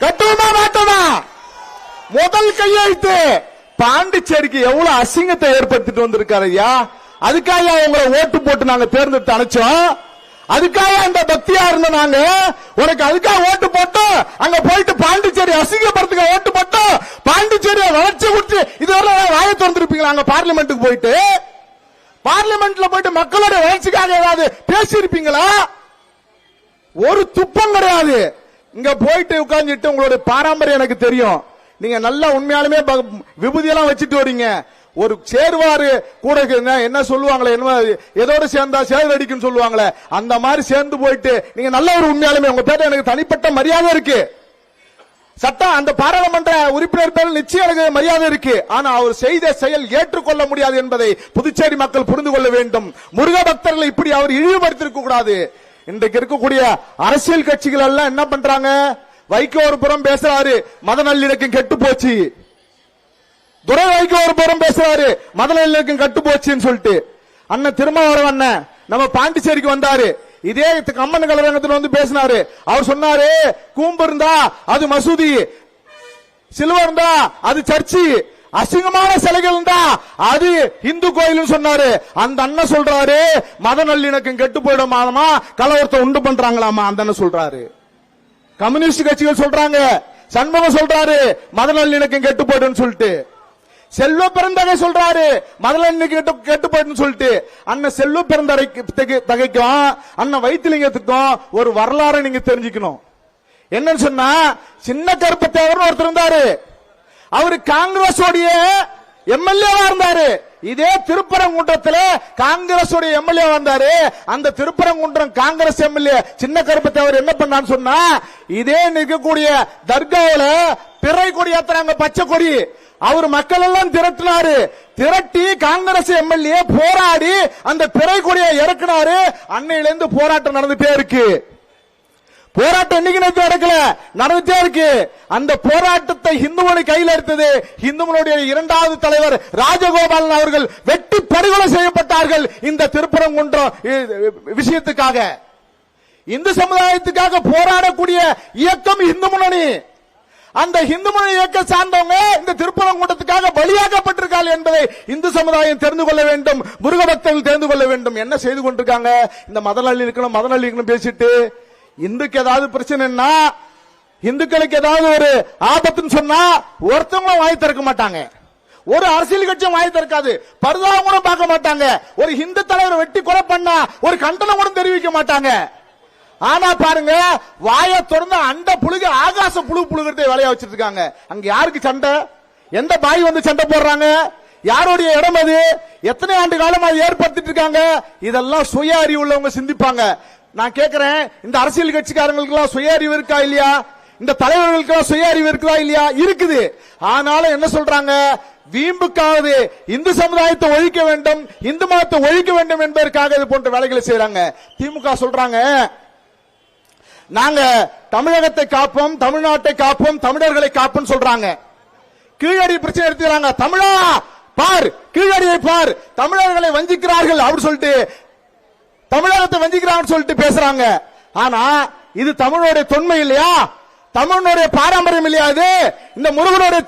கட்டுவமா மாட்டோமா? முதல் கையெழுத்து பாண்டிச்சேரிக்கு எவ்வளவு அசிங்கத்தை ஏற்படுத்திட்டு வந்திருக்காரு ஐயா. அதுக்காக உங்களை ஓட்டு போட்டு நாங்க தேர்ந்தெடுத்து அனுப்பிச்சோம். அதுக்காக இந்த பக்தியா இருந்த நாங்க உனக்கு அதுக்காக ஓட்டு போட்டோம். அங்க போயிட்டு பாண்டிச்சேரி அசிங்கப்படுத்துக்க ஓட்டு போட்டோம். பாண்டிச்சேரியை வளர்ச்சி கொடுத்து இதுவரை வாய திறந்திருப்பீங்களா? அங்க பார்லிமெண்ட்டுக்கு போயிட்டு பார்லிமெண்ட்ல போயிட்டு மக்களோட வளர்ச்சிக்காக ஏதாவது பேசியிருப்பீங்களா? ஒரு துப்பம் கிடையாது. இங்க போயிட்டு உட்கார்ந்துட்டு உங்களுடைய பாரம்பரியம் எனக்கு தெரியும். நீங்க நல்லா உண்மையாலுமே விபூதியெல்லாம் வச்சுட்டு வரீங்க. ஒரு சேர்வாரு கூட என்ன சொல்லுவாங்களே, எதோட சேர்ந்தா சேர் அடிக்கும் சொல்லுவாங்களே, அந்த மாதிரி சேர்ந்து போயிட்டு நீங்க நல்ல ஒரு உண்மையாலுமே உங்க பேர்ல எனக்கு தனிப்பட்ட மரியாதை இருக்கு. சட்டம் அந்த பாராளுமன்ற உறுப்பினர் பேரில் நிச்சயம் எனக்கு மரியாதை இருக்கு. ஆனா அவர் செய்த செயல் ஏற்றுக்கொள்ள முடியாது என்பதை புதுச்சேரி மக்கள் புரிந்து கொள்ள வேண்டும். முருக பக்தர்களை இப்படி அவர் இழிவுபடுத்திருக்க கூடாது. இன்றைக்கு இருக்கக்கூடிய அரசியல் கட்சிகள் எல்லாம் என்ன பண்றாங்க? வைகோ ஒரு புறம் பேசுறாரு, மத நல்லிணக்கம் கெட்டு போச்சு. துரை வைகோ ஒரு புறம் பேசுறாரு, மத நல்லிணக்கம் கெட்டு போச்சுன்னு சொல்லிட்டு. அண்ணன் திருமாவளவன் அண்ணன் நம்ம பாண்டிச்சேரிக்கு வந்தாரு, இதே கம்மன் கலரங்கத்தில் வந்து பேசினாரு. அவர் சொன்னாரு, கூம்பு இருந்தா அது மசூதி, சிலுவர் இருந்தா அது சர்ச்சு, அசிங்கமான சிலைகள் இருந்தா அது இந்து கோயில் சொன்னாரு. அந்த அண்ணன் சொல்றாரு மத நல்லிணக்கம் கெட்டு போயிடுமாமா, கலவரத்தை உண்டு பண்றாங்களாமா. அந்த அண்ணன் சொல்றாரு. கம்யூனிஸ்ட் கட்சிகள் சொல்றாங்க, சண்முகம் சொல்றாரு மத நல்லிணக்கம் கெட்டு போயிடும் சொல்லிட்டு. செல்வ பெருந்தகை சொல்றாரு மத நல்லிணக்கம் கெட்டு போயிடும் சொல்லிட்டு. அண்ணன் செல்வ பெருந்தகைக்கும் அண்ணன் வைத்திலிங்கத்துக்கும் ஒரு வரலாறு நீங்க தெரிஞ்சுக்கணும். என்னன்னு சொன்னா, சின்ன கருப்பத்தேவர் ஒருத்தர் இருந்தாரு, அவரு காங்கிரஸ் எம்எல்ஏவா இருந்தாரு. இதே திருப்பரங்குன்றத்தில் காங்கிரஸ் எம்எல்ஏ வந்தாரு. அந்த திருப்பரங்குன்றம் காங்கிரஸ் எம்எல்ஏ சின்ன கருப்பத்தேவர் என்ன பண்ணான்னு சொன்னா, இதே நிற்கக்கூடிய தர்காவில பிறை கொடி ஏத்துறாங்க, பச்சை கொடி. அவர் மக்கள் எல்லாம் திரட்டினாரு. திரட்டி காங்கிரஸ் எம்எல்ஏ போராடி அந்த பிறை கொடியை இறக்குனாரு. அன்னையிலிருந்து போராட்டம் நடந்துட்டே இருக்கு. போராட்டம் இன்னைக்கு நடக்கல, நடந்துட்டே இருக்கு. அந்த போராட்டத்தை இந்துமணி கையில் எடுத்தது. இந்துமனுடைய இரண்டாவது தலைவர் ராஜகோபாலன் அவர்கள் வெட்டி படுகொலை செய்யப்பட்டார்கள் இந்த திருப்பரங்குன்றம் விஷயத்துக்காக. இந்து சமுதாயத்துக்காக போராடக்கூடிய இயக்கம் இந்து முன்னணி. அந்த இந்து முன்னணி இயக்கம் சார்ந்தவங்க இந்த திருப்பரங்குன்றத்துக்காக பலியாக்கப்பட்டிருக்கார்கள் என்பதை இந்து சமுதாயம் தெரிந்து கொள்ள வேண்டும், முருக பக்தர்கள் தெரிந்து கொள்ள வேண்டும். என்ன செய்து கொண்டிருக்காங்க? இந்த மத நல்லிணக்கம் மத நல்லிணக்கம் பேசிட்டு இந்துக்கு ஏதாவது பிரச்சனைன்னா, இந்துக்களுக்கு ஏதாவது ஒரு ஆபத்துன்னு சொன்னா ஒருத்தவங்களும் வாய் திறக்க மாட்டாங்க. ஒரு அரசியல் கட்சியும் வாய் திறக்காது, பரிதாபம் கூட பார்க்க மாட்டாங்க. ஒரு இந்து தலைவர் வெட்டி கொலை பண்ணா ஒரு கண்டனம் கூட தெரிவிக்க மாட்டாங்க. ஆனா பாருங்க, வாய திறந்து அண்ட புழுகு ஆகாச புழு புழுகிறத வேலையா வச்சிட்டு இருக்காங்க. அங்க யாருக்கு சண்டை? எந்த பாய் வந்து சண்டை போடுறாங்க? யாருடைய இடம் அது? எத்தனை ஆண்டு காலம் அது ஏற்படுத்திட்டு இருக்காங்க? இதெல்லாம் சுய அறிவு உள்ளவங்க சிந்திப்பாங்க. நான் கேட்கிறேன், இந்த அரசியல் கட்சிக்காரங்களுக்கு எல்லாம் சுய அறிவு இருக்கா இல்லையா? இந்த தலைவர்களுக்கு எல்லாம் சுய அறிவு இருக்குதா இல்லையா? இருக்குது. ஆனாலும் என்ன சொல்றாங்க? வீம்புக்காவது இந்து சமுதாயத்தை ஒழிக்க வேண்டும், இந்து மதத்தை ஒழிக்க வேண்டும் என்பதற்காக இது போன்ற வேலைகளை செய்யறாங்க. திமுக சொல்றாங்க, நாங்க தமிழகத்தை காப்போம், தமிழ்நாட்டை காப்போம், தமிழர்களை காப்போம் சொல்றாங்க. கீழடி பிரச்சனை எடுத்துக்கிறாங்க. தமிழா பார், கீழடியை பார், தமிழர்களை வஞ்சிக்கிறார்கள் அப்படின்னு சொல்லிட்டு, தமிழகத்தை வஞ்சிக்கிறாங்க சொல்லிட்டு பேசுறாங்க. ஆனா இது தமிழனுடைய தொன்மை இல்லையா? தமிழனுடைய பாரம்பரியம் இல்லையா? இது இந்த முருகனுடைய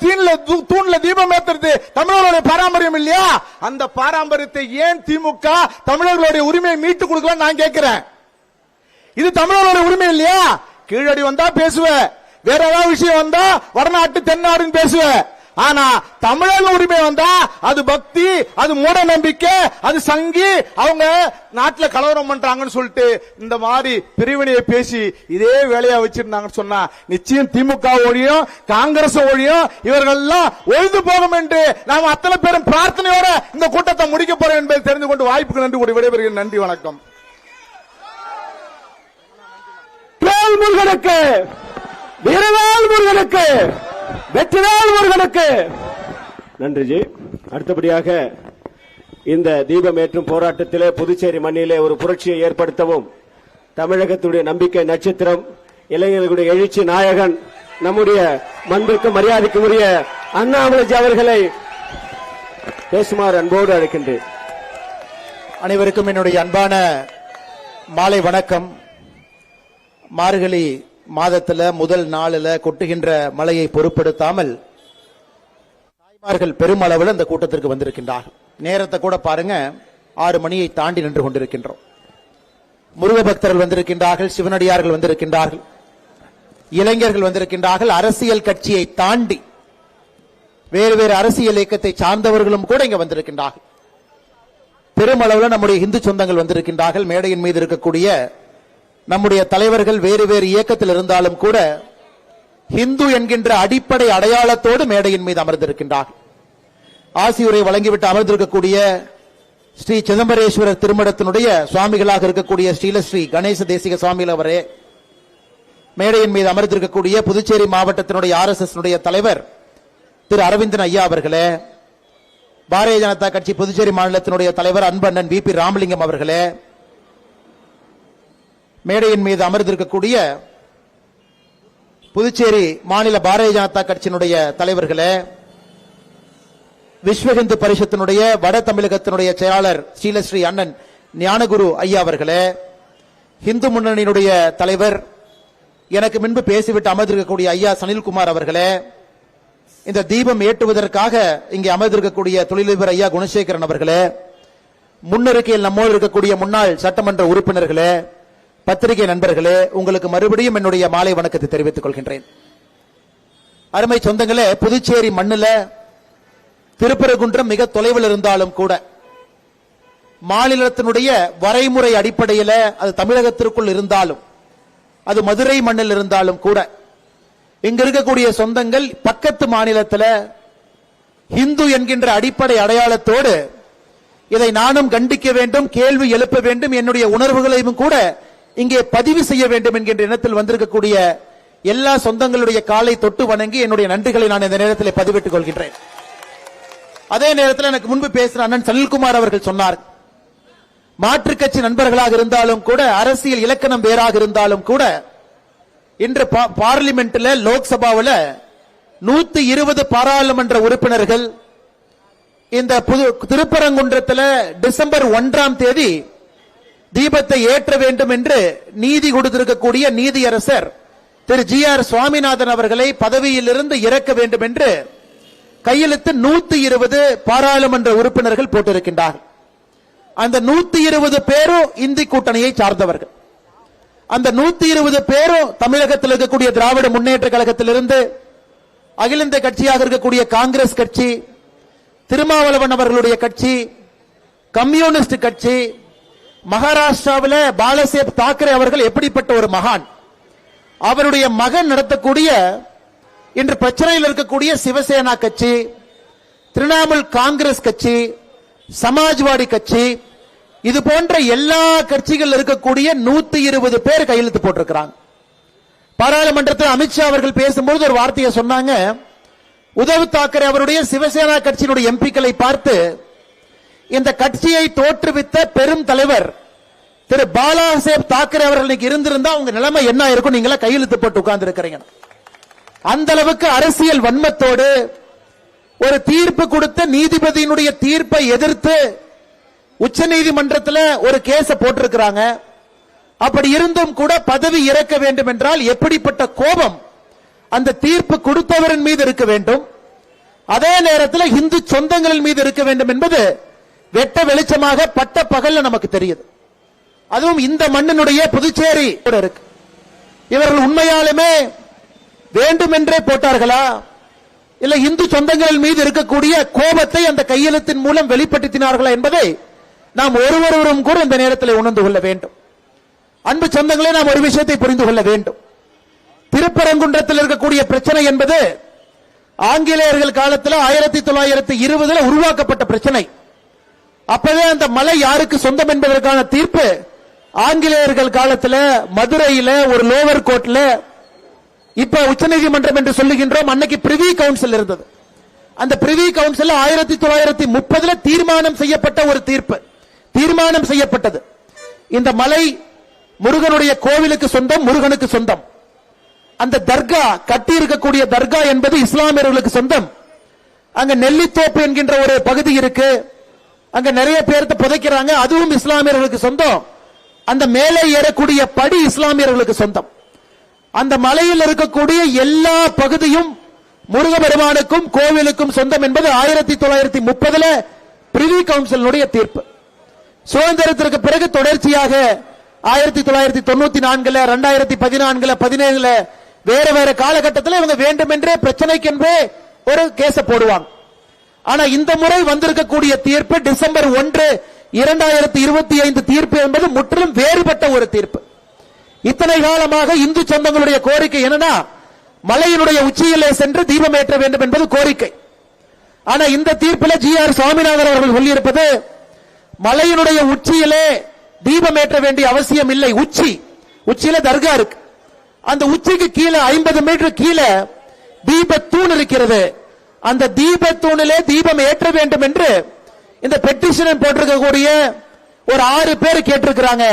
தூண்ல தீபம் ஏத்துறது தமிழர்களுடைய பாரம்பரியம் இல்லையா? அந்த பாரம்பரியத்தை ஏன் திமுக தமிழர்களுடைய உரிமையை மீட்டு கொடுக்கல நான் கேட்கிறேன். இது தமிழர்களுடைய உரிமை இல்லையா? கீழடி வந்தா பேசுவ, வேற ஏதாவது விஷயம் வந்தா வடநாட்டு தென்னாடுன்னு பேசுவ. ஆனா தமிழர்கள் உரிமை வந்தா அது பக்தி, அது மூட நம்பிக்கை, அது சங்கி, அவங்க நாட்டில் கலவரம் பண்றாங்கன்னு சொல்லிட்டு இந்த மாதிரி பிரிவினையை பேசி இதே வேலையா வச்சிருந்தாங்கன்னு சொன்னா நிச்சயம் திமுக ஒழியும், காங்கிரஸ் ஒழியும், இவர்கள் எல்லாம் ஒழிந்து போகும் என்று நாம் அத்தனை பேரும் பிரார்த்தனையோட இந்த கூட்டத்தை முடிக்க போறோம் என்பதை தெரிந்து கொண்டு வாய்ப்புக்கு நன்றி கூடி விடைபெறுகிறேன். நன்றி, வணக்கம். முருகனுக்கு, வீரவேல் முருகனுக்கு, வெற்றிவேல் முருகனுக்கு நன்றி ஜி. அடுத்தபடியாக இந்த தீபம் ஏற்றும் போராட்டத்திலே புதுச்சேரி மண்ணிலே ஒரு புரட்சியை ஏற்படுத்தவும் தமிழகத்துடைய நம்பிக்கை நட்சத்திரம், இளைஞர்களுடைய எழுச்சி நாயகன், நம்முடைய மண்பிற்கு மரியாதைக்கு உரிய அண்ணாமலைஜி அவர்களை பேசுமாறு அன்போடு அழைக்கின்றேன். அனைவருக்கும் என்னுடைய அன்பான மாலை வணக்கம். மார்கழி மாதத்துல முதல் நாளில் கொட்டுகின்ற மழையை பொருட்படுத்தாமல் தாய்மார்கள் பெருமளவில் இந்த கூட்டத்திற்கு வந்திருக்கின்றார்கள். நேரத்தை கூட பாருங்க, 6 மணியை தாண்டி நின்று கொண்டிருக்கின்றோம். முருக பக்தர்கள் வந்திருக்கின்றார்கள், சிவனடியார்கள் வந்திருக்கின்றார்கள், இளைஞர்கள் வந்திருக்கின்றார்கள். அரசியல் கட்சியை தாண்டி வேறு வேறு அரசியல் இயக்கத்தை சார்ந்தவர்களும் கூட இங்க வந்திருக்கின்றார்கள். பெருமளவில் நம்முடைய இந்து சொந்தங்கள் வந்திருக்கின்றார்கள். மேடையின் மீது இருக்கக்கூடிய நம்முடைய தலைவர்கள் வேறு வேறு இயக்கத்தில் இருந்தாலும் கூட ஹிந்து என்கின்ற அடிப்படை அடையாளத்தோடு மேடையின் மீது அமர்ந்திருக்கின்றார்கள். ஆசியுரை வழங்கிவிட்டு அமர்ந்திருக்கக்கூடிய ஸ்ரீ சிதம்பரேஸ்வரர் திருமடத்தினுடைய சுவாமிகளாக இருக்கக்கூடிய ஸ்ரீலஸ்ரீ கணேச தேசிக சுவாமிகள் அவரே, மேடையின் மீது அமர்ந்திருக்கக்கூடிய புதுச்சேரி மாவட்டத்தினுடைய RSS தலைவர் திரு அரவிந்தன் ஐயா அவர்களே, பாரதிய ஜனதா கட்சி புதுச்சேரி மாநிலத்தினுடைய தலைவர் அன்பண்ணன் VP ராமலிங்கம் அவர்களே, மேடையின் மீது அமர்ந்திருக்கக்கூடிய புதுச்சேரி மாநில பாரதிய ஜனதா கட்சியினுடைய தலைவர்களே, விஸ்வ இந்து பரிஷத்தினுடைய வட தமிழகத்தினுடைய செயலாளர் ஸ்ரீலஸ்ரீ அண்ணன் ஞானகுரு ஐயா அவர்களே, இந்து முன்னணியினுடைய தலைவர் எனக்கு முன்பு பேசிவிட்டு அமர்ந்திருக்கக்கூடிய ஐயா சனில்குமார் அவர்களே, இந்த தீபம் ஏற்றுவதற்காக இங்கே அமர்ந்திருக்கக்கூடிய தொழிலதிபர் ஐயா குணசேகரன் அவர்களே, முன்னறிக்கையில் நம்மோடு இருக்கக்கூடிய முன்னாள் சட்டமன்ற உறுப்பினர்களே, பத்திரிகை நண்பர்களே, உங்களுக்கு மறுபடியும் என்னுடைய மாலை வணக்கத்தை தெரிவித்துக் கொள்கின்றேன். அருமை சொந்தங்களே, புதுச்சேரி மண்ணில் திருப்பரங்குன்றம் மிக தொலைவில் இருந்தாலும் கூட மாநிலத்தினுடைய வரைமுறை அடிப்படையில் அது தமிழகத்திற்குள் இருந்தாலும் அது மதுரை மண்ணில் இருந்தாலும் கூட இங்க இருக்கக்கூடிய சொந்தங்கள் பக்கத்து மாநிலத்தில் இந்து என்கின்ற அடிப்படை அடையாளத்தோடு இதை நானும் கண்டிக்க வேண்டும், கேள்வி எழுப்ப வேண்டும், என்னுடைய உணர்வுகளையும் கூட இங்கே பதிவு செய்ய வேண்டும் என்கின்ற எண்ணத்தில் வந்திருக்கக்கூடிய எல்லா சொந்தங்களுடைய காலை தொட்டு வணங்கி என்னுடைய நன்றிகளை நான் இந்த நேரத்தில் பதிவிட்டுக் கொள்கின்றேன். அதே நேரத்தில் எனக்கு முன்பு பேசுற அண்ணன் சனில்குமார் அவர்கள் சொன்னார், மாற்றுக் கட்சி நண்பர்களாக இருந்தாலும் கூட அரசியல் இலக்கணம் வேறாக இருந்தாலும் கூட இன்று பார்லிமெண்ட்ல லோக்சபாவில் 120 பாராளுமன்ற உறுப்பினர்கள் இந்த திருப்பரங்குன்றத்தில் டிசம்பர் 1ஆம் தேதி தீபத்தை ஏற்ற வேண்டும் என்று நீதி கொடுத்திருக்கக்கூடிய நீதியரசர் திரு GR சுவாமிநாதன் அவர்களை பதவியிலிருந்து இறக்க வேண்டும் என்று கையெழுத்து 120 பாராளுமன்ற உறுப்பினர்கள் போட்டிருக்கின்றார்கள். அந்த 120 பேரும் இந்தி கூட்டணியை சார்ந்தவர்கள். அந்த 120 பேரும் தமிழகத்தில் இருக்கக்கூடிய திராவிட முன்னேற்ற கழகத்திலிருந்து அகில இந்திய கட்சியாக இருக்கக்கூடிய காங்கிரஸ் கட்சி, திருமாவளவன் அவர்களுடைய கட்சி, கம்யூனிஸ்ட் கட்சி, மகாராஷ்டிராவில் பாலசேப் தாக்கரே அவர்கள் எப்படிப்பட்ட ஒரு மகான், அவருடைய மகன் நடத்தக்கூடிய இன்று பிரச்சனையில் இருக்கக்கூடிய சிவசேனா கட்சி, திரிணாமுல் காங்கிரஸ் கட்சி, சமாஜ்வாடி கட்சி, இது போன்ற எல்லா கட்சிகள் இருக்கக்கூடிய 120 பேர் கையெழுத்து போட்டிருக்கிறாங்க. பாராளுமன்றத்தில் அமித்ஷா அவர்கள் பேசும்போது ஒரு வார்த்தையை சொன்னாங்க, உத்தவ் தாக்கரே அவருடைய சிவசேனா கட்சியினுடைய எம்பிக்களை பார்த்து, இந்த கட்சியை தோற்றுவித்த பெரும் தலைவர் திரு பாலாசேப் தாக்கரே அவர்கள் இருந்திருந்தா உங்க நிலைமை என்ன இருக்கும், நீங்களா கையெழுத்து போட்டு உட்கார்ந்து இருக்கிறீங்க. அந்த அளவுக்கு அரசியல் வன்மத்தோடு ஒரு தீர்ப்பு கொடுத்த நீதிபதியினுடைய தீர்ப்பை எதிர்த்து உச்ச நீதிமன்றத்தில் ஒரு கேஸ போட்டிருக்கிறாங்க. அப்படி இருந்தும் கூட பதவி இறக்க வேண்டும் என்றால் எப்படிப்பட்ட கோபம் அந்த தீர்ப்பு கொடுத்தவரின் மீது இருக்க வேண்டும், அதே நேரத்தில் இந்து சொந்தங்களின் மீது இருக்க வேண்டும் என்பது வெட்ட வெளிச்சமாக பட்ட பகல்ல நமக்கு தெரியுது. அதுவும் இந்த மண்ணினுடைய புதுச்சேரி இருக்கு. இவர்கள் உண்மையாலுமே வேண்டுமென்றே போட்டார்களா, இல்ல இந்து சொந்தங்களின் மீது இருக்கக்கூடிய கோபத்தை அந்த கையெழுத்தின் மூலம் வெளிப்படுத்தினார்களா என்பதை நாம் ஒருவரும் கூட இந்த நேரத்தில் உணர்ந்து கொள்ள வேண்டும். அன்பு சொந்தங்களே, நாம் ஒரு விஷயத்தை புரிந்து கொள்ள வேண்டும். திருப்பரங்குன்றத்தில் இருக்கக்கூடிய பிரச்சனை என்பது ஆங்கிலேயர்கள் காலத்தில் 1920 உருவாக்கப்பட்ட பிரச்சனை. அப்பவே அந்த மலை யாருக்கு சொந்தம் என்பதற்கான தீர்ப்பு ஆங்கிலேயர்கள் காலத்தில் மதுரையில ஒரு லோவர் கோர்ட்ல, இப்ப உச்சநீதிமன்றம் என்று சொல்லுகின்றோம், அன்னைக்கு பிரிவி கவுன்சில் இருந்தது. அந்த பிரிவி கவுன்சில் 1930 தீர்மானம் செய்யப்பட்ட ஒரு தீர்ப்பு, தீர்மானம் செய்யப்பட்டது. இந்த மலை முருகனுடைய கோவிலுக்கு சொந்தம், முருகனுக்கு சொந்தம். அந்த தர்கா கட்டி இருக்கக்கூடிய தர்கா என்பது இஸ்லாமியர்களுக்கு சொந்தம். அங்க நெல்லித்தோப்பு என்கின்ற ஒரு பகுதி இருக்கு, அங்க நிறைய பேர்த்த புதைக்கிறாங்க, அதுவும் இஸ்லாமியர்களுக்கு சொந்தம். அந்த மேலே ஏறக்கூடிய படி இஸ்லாமியர்களுக்கு சொந்தம். அந்த மலையில் இருக்கக்கூடிய எல்லா பகுதியும் முருகபெருமானுக்கும் கோவிலுக்கும் சொந்தம் என்பது 1930 பிரிவி கவுன்சிலுடைய தீர்ப்பு. சுதந்திரத்திற்கு பிறகு தொடர்ச்சியாக 1994 2014 17 வேற வேற காலகட்டத்தில் இவங்க வேண்டுமென்றே பிரச்சனைக்கென்றே ஒரு கேஸ போடுவாங்க. ஆனா இந்த முறை வந்திருக்கக்கூடிய தீர்ப்பு டிசம்பர் 1 2025 தீர்ப்பு என்பது முற்றிலும் வேறுபட்ட ஒரு தீர்ப்பு. இத்தனை காலமாக இந்து சொந்தங்களுடைய கோரிக்கை என்னன்னா, மலையினுடைய உச்சியிலே சென்று தீபம் ஏற்ற வேண்டும் என்பது கோரிக்கை. ஆனா இந்த தீர்ப்பில் GR சுவாமிநாதன் அவர்கள் சொல்லியிருப்பது, மலையினுடைய உச்சியிலே தீபம் ஏற்ற வேண்டிய அவசியம் இல்லை. உச்சியில தர்கா இருக்கு, அந்த உச்சிக்கு கீழே 50 மீட்டர் கீழே தீபத்தூண் இருக்கிறது. அந்த தீபத்தூணிலே தீபம் ஏற்ற வேண்டும் என்று இந்த பெட்டிஷன் போட்டிருக்கக்கூடிய ஒரு 6 பேர் கேட்டிருக்கிறாங்க.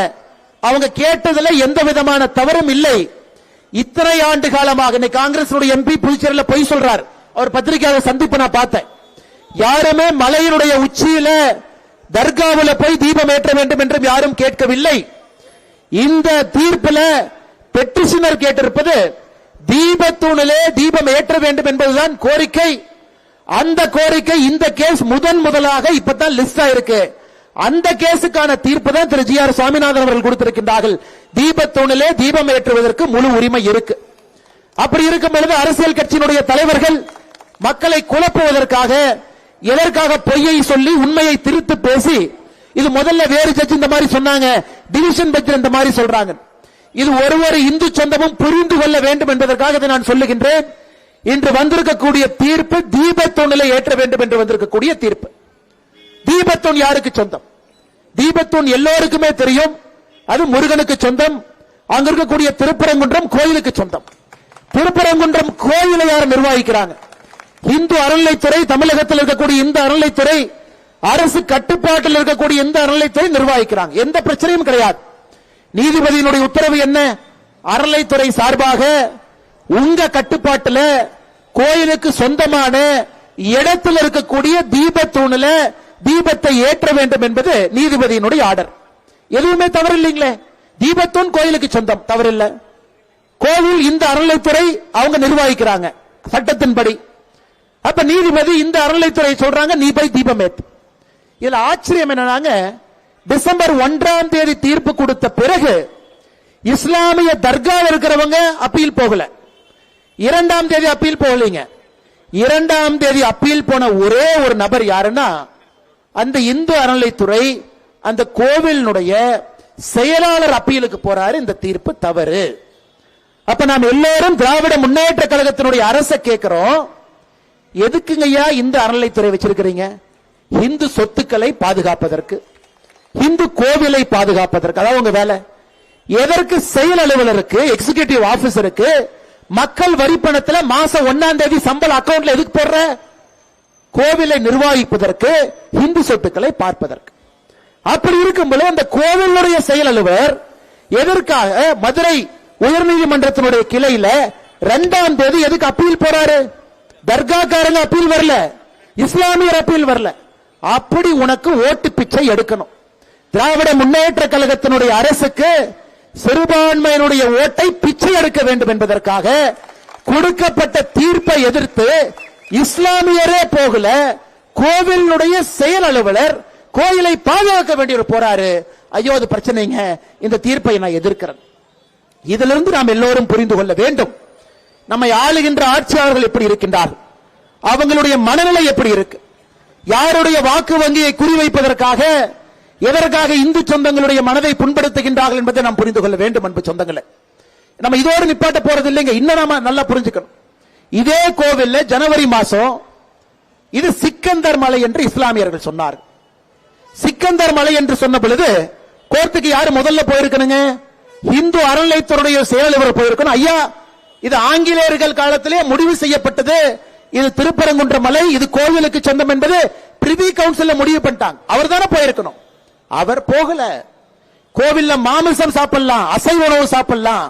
அவங்க கேட்டதுல எந்த விதமான தவறும் இல்லை. இத்தனை ஆண்டு காலமாக இன்னைக்கு காங்கிரஸ் எம்பி புதுச்சேரியில் பொய் சொல்றார். அவர் பத்திரிகையாளர் சந்திப்பு நான் பார்த்தேன். யாருமே மலையினுடைய உச்சியில தர்காவில் போய் தீபம் ஏற்ற வேண்டும் என்றும் யாரும் கேட்கவில்லை. இந்த தீர்ப்பில் பெட்டிஷனர் கேட்டிருப்பது தீபத்தூணிலே தீபம் ஏற்ற வேண்டும் என்பதுதான் கோரிக்கை. அந்த கோரிக்கை இந்த கேஸ் முதலாக இப்பதான் லிஸ்ட் ஆயிருக்கு. அந்த கேஸுக்கான தீர்ப்பு தான் திரு ஜி ஆர் சாமிநாதன் அவர்கள் கொடுத்திருக்கின்றார்கள். தீபத்தூணிலே தீபம் ஏற்றுவதற்கு முழு உரிமை இருக்கு. அப்படி இருக்கும் பொழுது அரசியல் கட்சியினுடைய தலைவர்கள் மக்களை குழப்புவதற்காக எதற்காக பொய்யை சொல்லி உண்மையை திருத்து பேசி, இது முதல்ல வேறு ஜட்ஜ் இந்த மாதிரி சொன்னாங்க, டிவிஷன் பெஞ்ச் இந்த மாதிரி சொல்றாங்க. இது ஒரு இந்து சொந்தமும் புரிந்து கொள்ள வேண்டும் என்பதற்காக இதை நான் சொல்லுகின்றேன். இன்று வந்திருக்கக்கூடிய தீர்ப்பு தீபத்தூணிலே ஏற்ற வேண்டும் என்று வந்திருக்கக்கூடிய தீர்ப்பு. தீபத்தூண் யாருக்கு சொந்தம்? தீபத்தூண் எல்லோருக்குமே தெரியும், அது முருகனுக்கு சொந்தம். அங்க இருக்கக்கூடிய திருப்பரங்குன்றம் கோயிலுக்கு சொந்தம். திருப்பரங்குன்றம் கோயிலை யார் நிர்வகிக்கிறாங்க? இந்து அறநிலைத்துறை, தமிழகத்தில் இருக்கக்கூடிய இந்த அறநிலைத்துறை, அரசு கட்டுப்பாட்டில் இருக்கக்கூடிய இந்த அறநிலைத்துறை நிர்வகிக்கிறாங்க. எந்த பிரச்சனையும் கிடையாது. நீதிபதியினுடைய உத்தரவு என்ன? அறநிலைத்துறை சார்பாக உங்க கட்டுப்பாட்டில் கோயிலுக்கு சொந்தமான இடத்தில் இருக்கக்கூடிய தீபத்தூணில தீபத்தை ஏற்ற வேண்டும் என்பது நீதிபதியினுடைய ஆர்டர். எதுவுமே தவறு இல்லைங்களே. தீபத்தூண் கோயிலுக்கு சொந்தம், தவறில்லை. கோவில் இந்த அறநிலைத்துறை அவங்க நிர்வகிக்கிறாங்க சட்டத்தின்படி. அப்ப நீதிபதி இந்த அறநிலைத்துறை சொல்றாங்க நீ போய் தீபம் ஏத்து. இதுல ஆச்சரியம் என்னன்னாங்க, டிசம்பர் 1ஆம் தேதி தீர்ப்பு கொடுத்த பிறகு இஸ்லாமிய தர்காவில் இருக்கிறவங்க அப்பீல் போகல. 2ஆம் தேதி அப்பீல் போகலீங்க. 2ஆம் தேதி அப்பீல் போன ஒரே ஒரு நபர் யாருன்னா அந்த இந்து அறநிலைத்துறை அந்த கோவிலினுடைய செயலாளர் அப்பீலுக்கு போறாரு. இந்த தீர்ப்பு தவறு. அப்ப நாம் எல்லாரும் திராவிட முன்னேற்ற கழகத்தினுடைய அரசை கேட்கிறோம், எதுக்குங்கய்யா இந்த அறநிலைத்துறை வச்சிருக்கிறீங்க? இந்து சொத்துக்களை பாதுகாப்பதற்கு, இந்து கோவிலை பாதுகாப்பதற்கு, அதாவது உங்க வேலை. எதற்கு செயல் அலுவலருக்கு, எக்ஸிகியூட்டிவ் ஆபீசருக்கு மக்கள் வரி பணத்தில் மாசம் 1ஆம் தேதி சம்பளம் அக்கவுண்ட்ல எதுக்கு போடுற? கோவிலை நிர்வகிப்பதற்கு, இந்து சொத்துக்களை பார்ப்பதற்கு. அப்படி இருக்கும்போது அந்த கோவிலுடைய செயல் அலுவலர் எதற்காக மதுரை உயர்நீதிமன்றத்தினுடைய கிளையில 2ஆம் தேதி எதுக்கு அப்பீல் போறாரு? தர்காக்காரங்க அப்பீல் வரல, இஸ்லாமியர் அப்பீல் வரல. அப்படி உனக்கு ஓட்டு பிச்சை எடுக்கணும். திராவிட முன்னேற்ற கழகத்தினுடைய அரசுக்கு சிறுபான்மையினுடைய ஓட்டை பிச்சை எடுக்க வேண்டும் என்பதற்காக கொடுக்கப்பட்ட தீர்ப்பை எதிர்த்து இஸ்லாமியரே போகல, கோவிலுடைய செயல் அலுவலர் கோயிலை பாதுகாக்க வேண்டிய போறாரு. ஐயோ அது பிரச்சனைங்க, இந்த தீர்ப்பை நான் எதிர்க்கிறேன். இதிலிருந்து நாம் எல்லோரும் புரிந்து கொள்ள வேண்டும், நம்மை ஆளுகின்ற ஆட்சியாளர்கள் எப்படி இருக்கின்றார்கள், அவங்களுடைய மனநிலை எப்படி இருக்கு, யாருடைய வாக்கு வங்கியை குறிவைப்பதற்காக எதற்காக இந்து சொந்தங்களுடைய மனதை புண்படுத்துகின்றார்கள் என்பதை நாம் புரிந்து கொள்ள வேண்டும். அன்பு சொந்தங்களே, நம்ம இதோடு நிப்பாட்ட போறது இல்லைங்க. இன்னும் நாம நல்லா புரிஞ்சுக்கணும். இதே கோவில்ல ஜனவரி மாசம் இது சிக்கந்தர் மலை என்று இஸ்லாமியர்கள் சொன்னார். சிக்கந்தர் மலை என்று சொன்ன பொழுது கோர்ட்டுக்கு யாரு முதல்ல போயிருக்கணுங்க? இந்து அறநிலைத்துறையுடைய செயலர் போயிருக்கணும். ஐயா இது ஆங்கிலேயர்கள் காலத்திலே முடிவு செய்யப்பட்டது, இது திருப்பரங்குன்ற மலை, இது கோவிலுக்கு சொந்தம் என்பது பிரிவி கவுன்சில் முடிவு பண்ணிட்டாங்க. அவர் தானே போயிருக்கணும். அவர் போகல. கோவில்ல மாமிசம் சாப்பிடலாம், அசைவ உணவு சாப்பிடலாம்.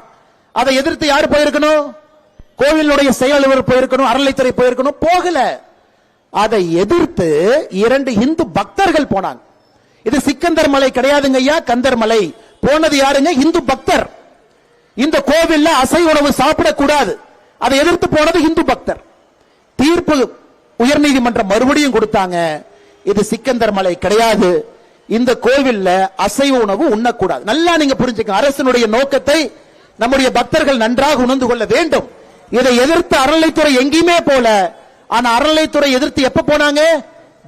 அதை எதிர்த்து யார் போயிருக்கணும்? கோவிலுடைய செயலர் போயிருக்கணும், அறநிலைத்துறை போயிருக்கணும். போகல. அதை எதிர்த்து 2 இந்து பக்தர்கள் போனாங்க. இது சிக்கந்தர் மலை கிடையாதுங்க ஐயா, கந்தர் மலை. போனது யாருங்க? இந்து பக்தர். இந்த கோவில்ல அசைவ உணவு சாப்பிடக்கூடாது, அதை எதிர்த்து போனது இந்து பக்தர். தீர்ப்பு உயர்நீதிமன்றம் மறுபடியும் கொடுத்தாங்க, இது சிக்கந்தர் மலை கிடையாது, இந்த கோவில்ல அசைவ உணவு உண்ணக்கூடாது. நல்லா நீங்க புரிஞ்சுக்க, அரசினுடைய நோக்கத்தை நம்முடைய பக்தர்கள் நன்றாக உணர்ந்து கொள்ள வேண்டும். இதை எதிர்த்து அறநிலைத்துறை எங்கேயுமே போல. ஆனா அறநிலைத்துறை எதிர்த்து எப்ப போனாங்க?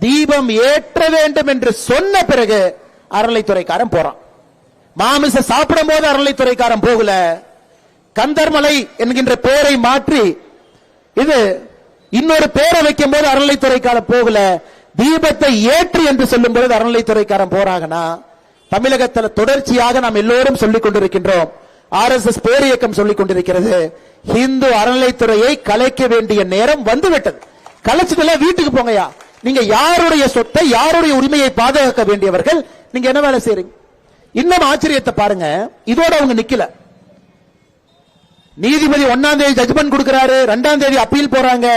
தீபம் ஏற்ற வேண்டும் என்று சொன்ன பிறகு அறநிலைத்துறைக்காரன் போறான். மாமிச சாப்பிடும் போது அறநிலைத்துறைக்காரன் போகல. கந்தர்மலை என்கின்ற பெயரை மாற்றி இது இன்னொரு பெயரை வைக்கும் போது அறநிலைத்துறைக்காரன் போகல. தீபத்தை ஏற்று என்று சொல்லும் பொழுது அறநிலைத்துறைக்காரன் போறாங்கன்னா, தமிழகத்தில் தொடர்ச்சியாக நாம் எல்லோரும் சொல்லிக் கொண்டிருக்கின்றோம், RSS பேர் இயக்கம் சொல்லிக் கொண்டிருக்கிறது, இந்து அறநிலைத்துறையை கலைக்க வேண்டிய நேரம் வந்துவிட்டது. கலைச்சதுல வீட்டுக்கு போங்கயா. நீங்க யாருடைய சொத்தை, யாருடைய உரிமையை பாதுகாக்க வேண்டியவர்கள், நீங்க என்ன வேலை செய்றீங்க? இன்னும் ஆச்சரியத்தை பாருங்க, இதோட அவங்க நிக்கல. நீதிபதி 1ஆம் தேதி ஜட்ஜ்மெண்ட் கொடுக்கிறாரு, 2ஆம் தேதி அப்பீல் போறாங்க.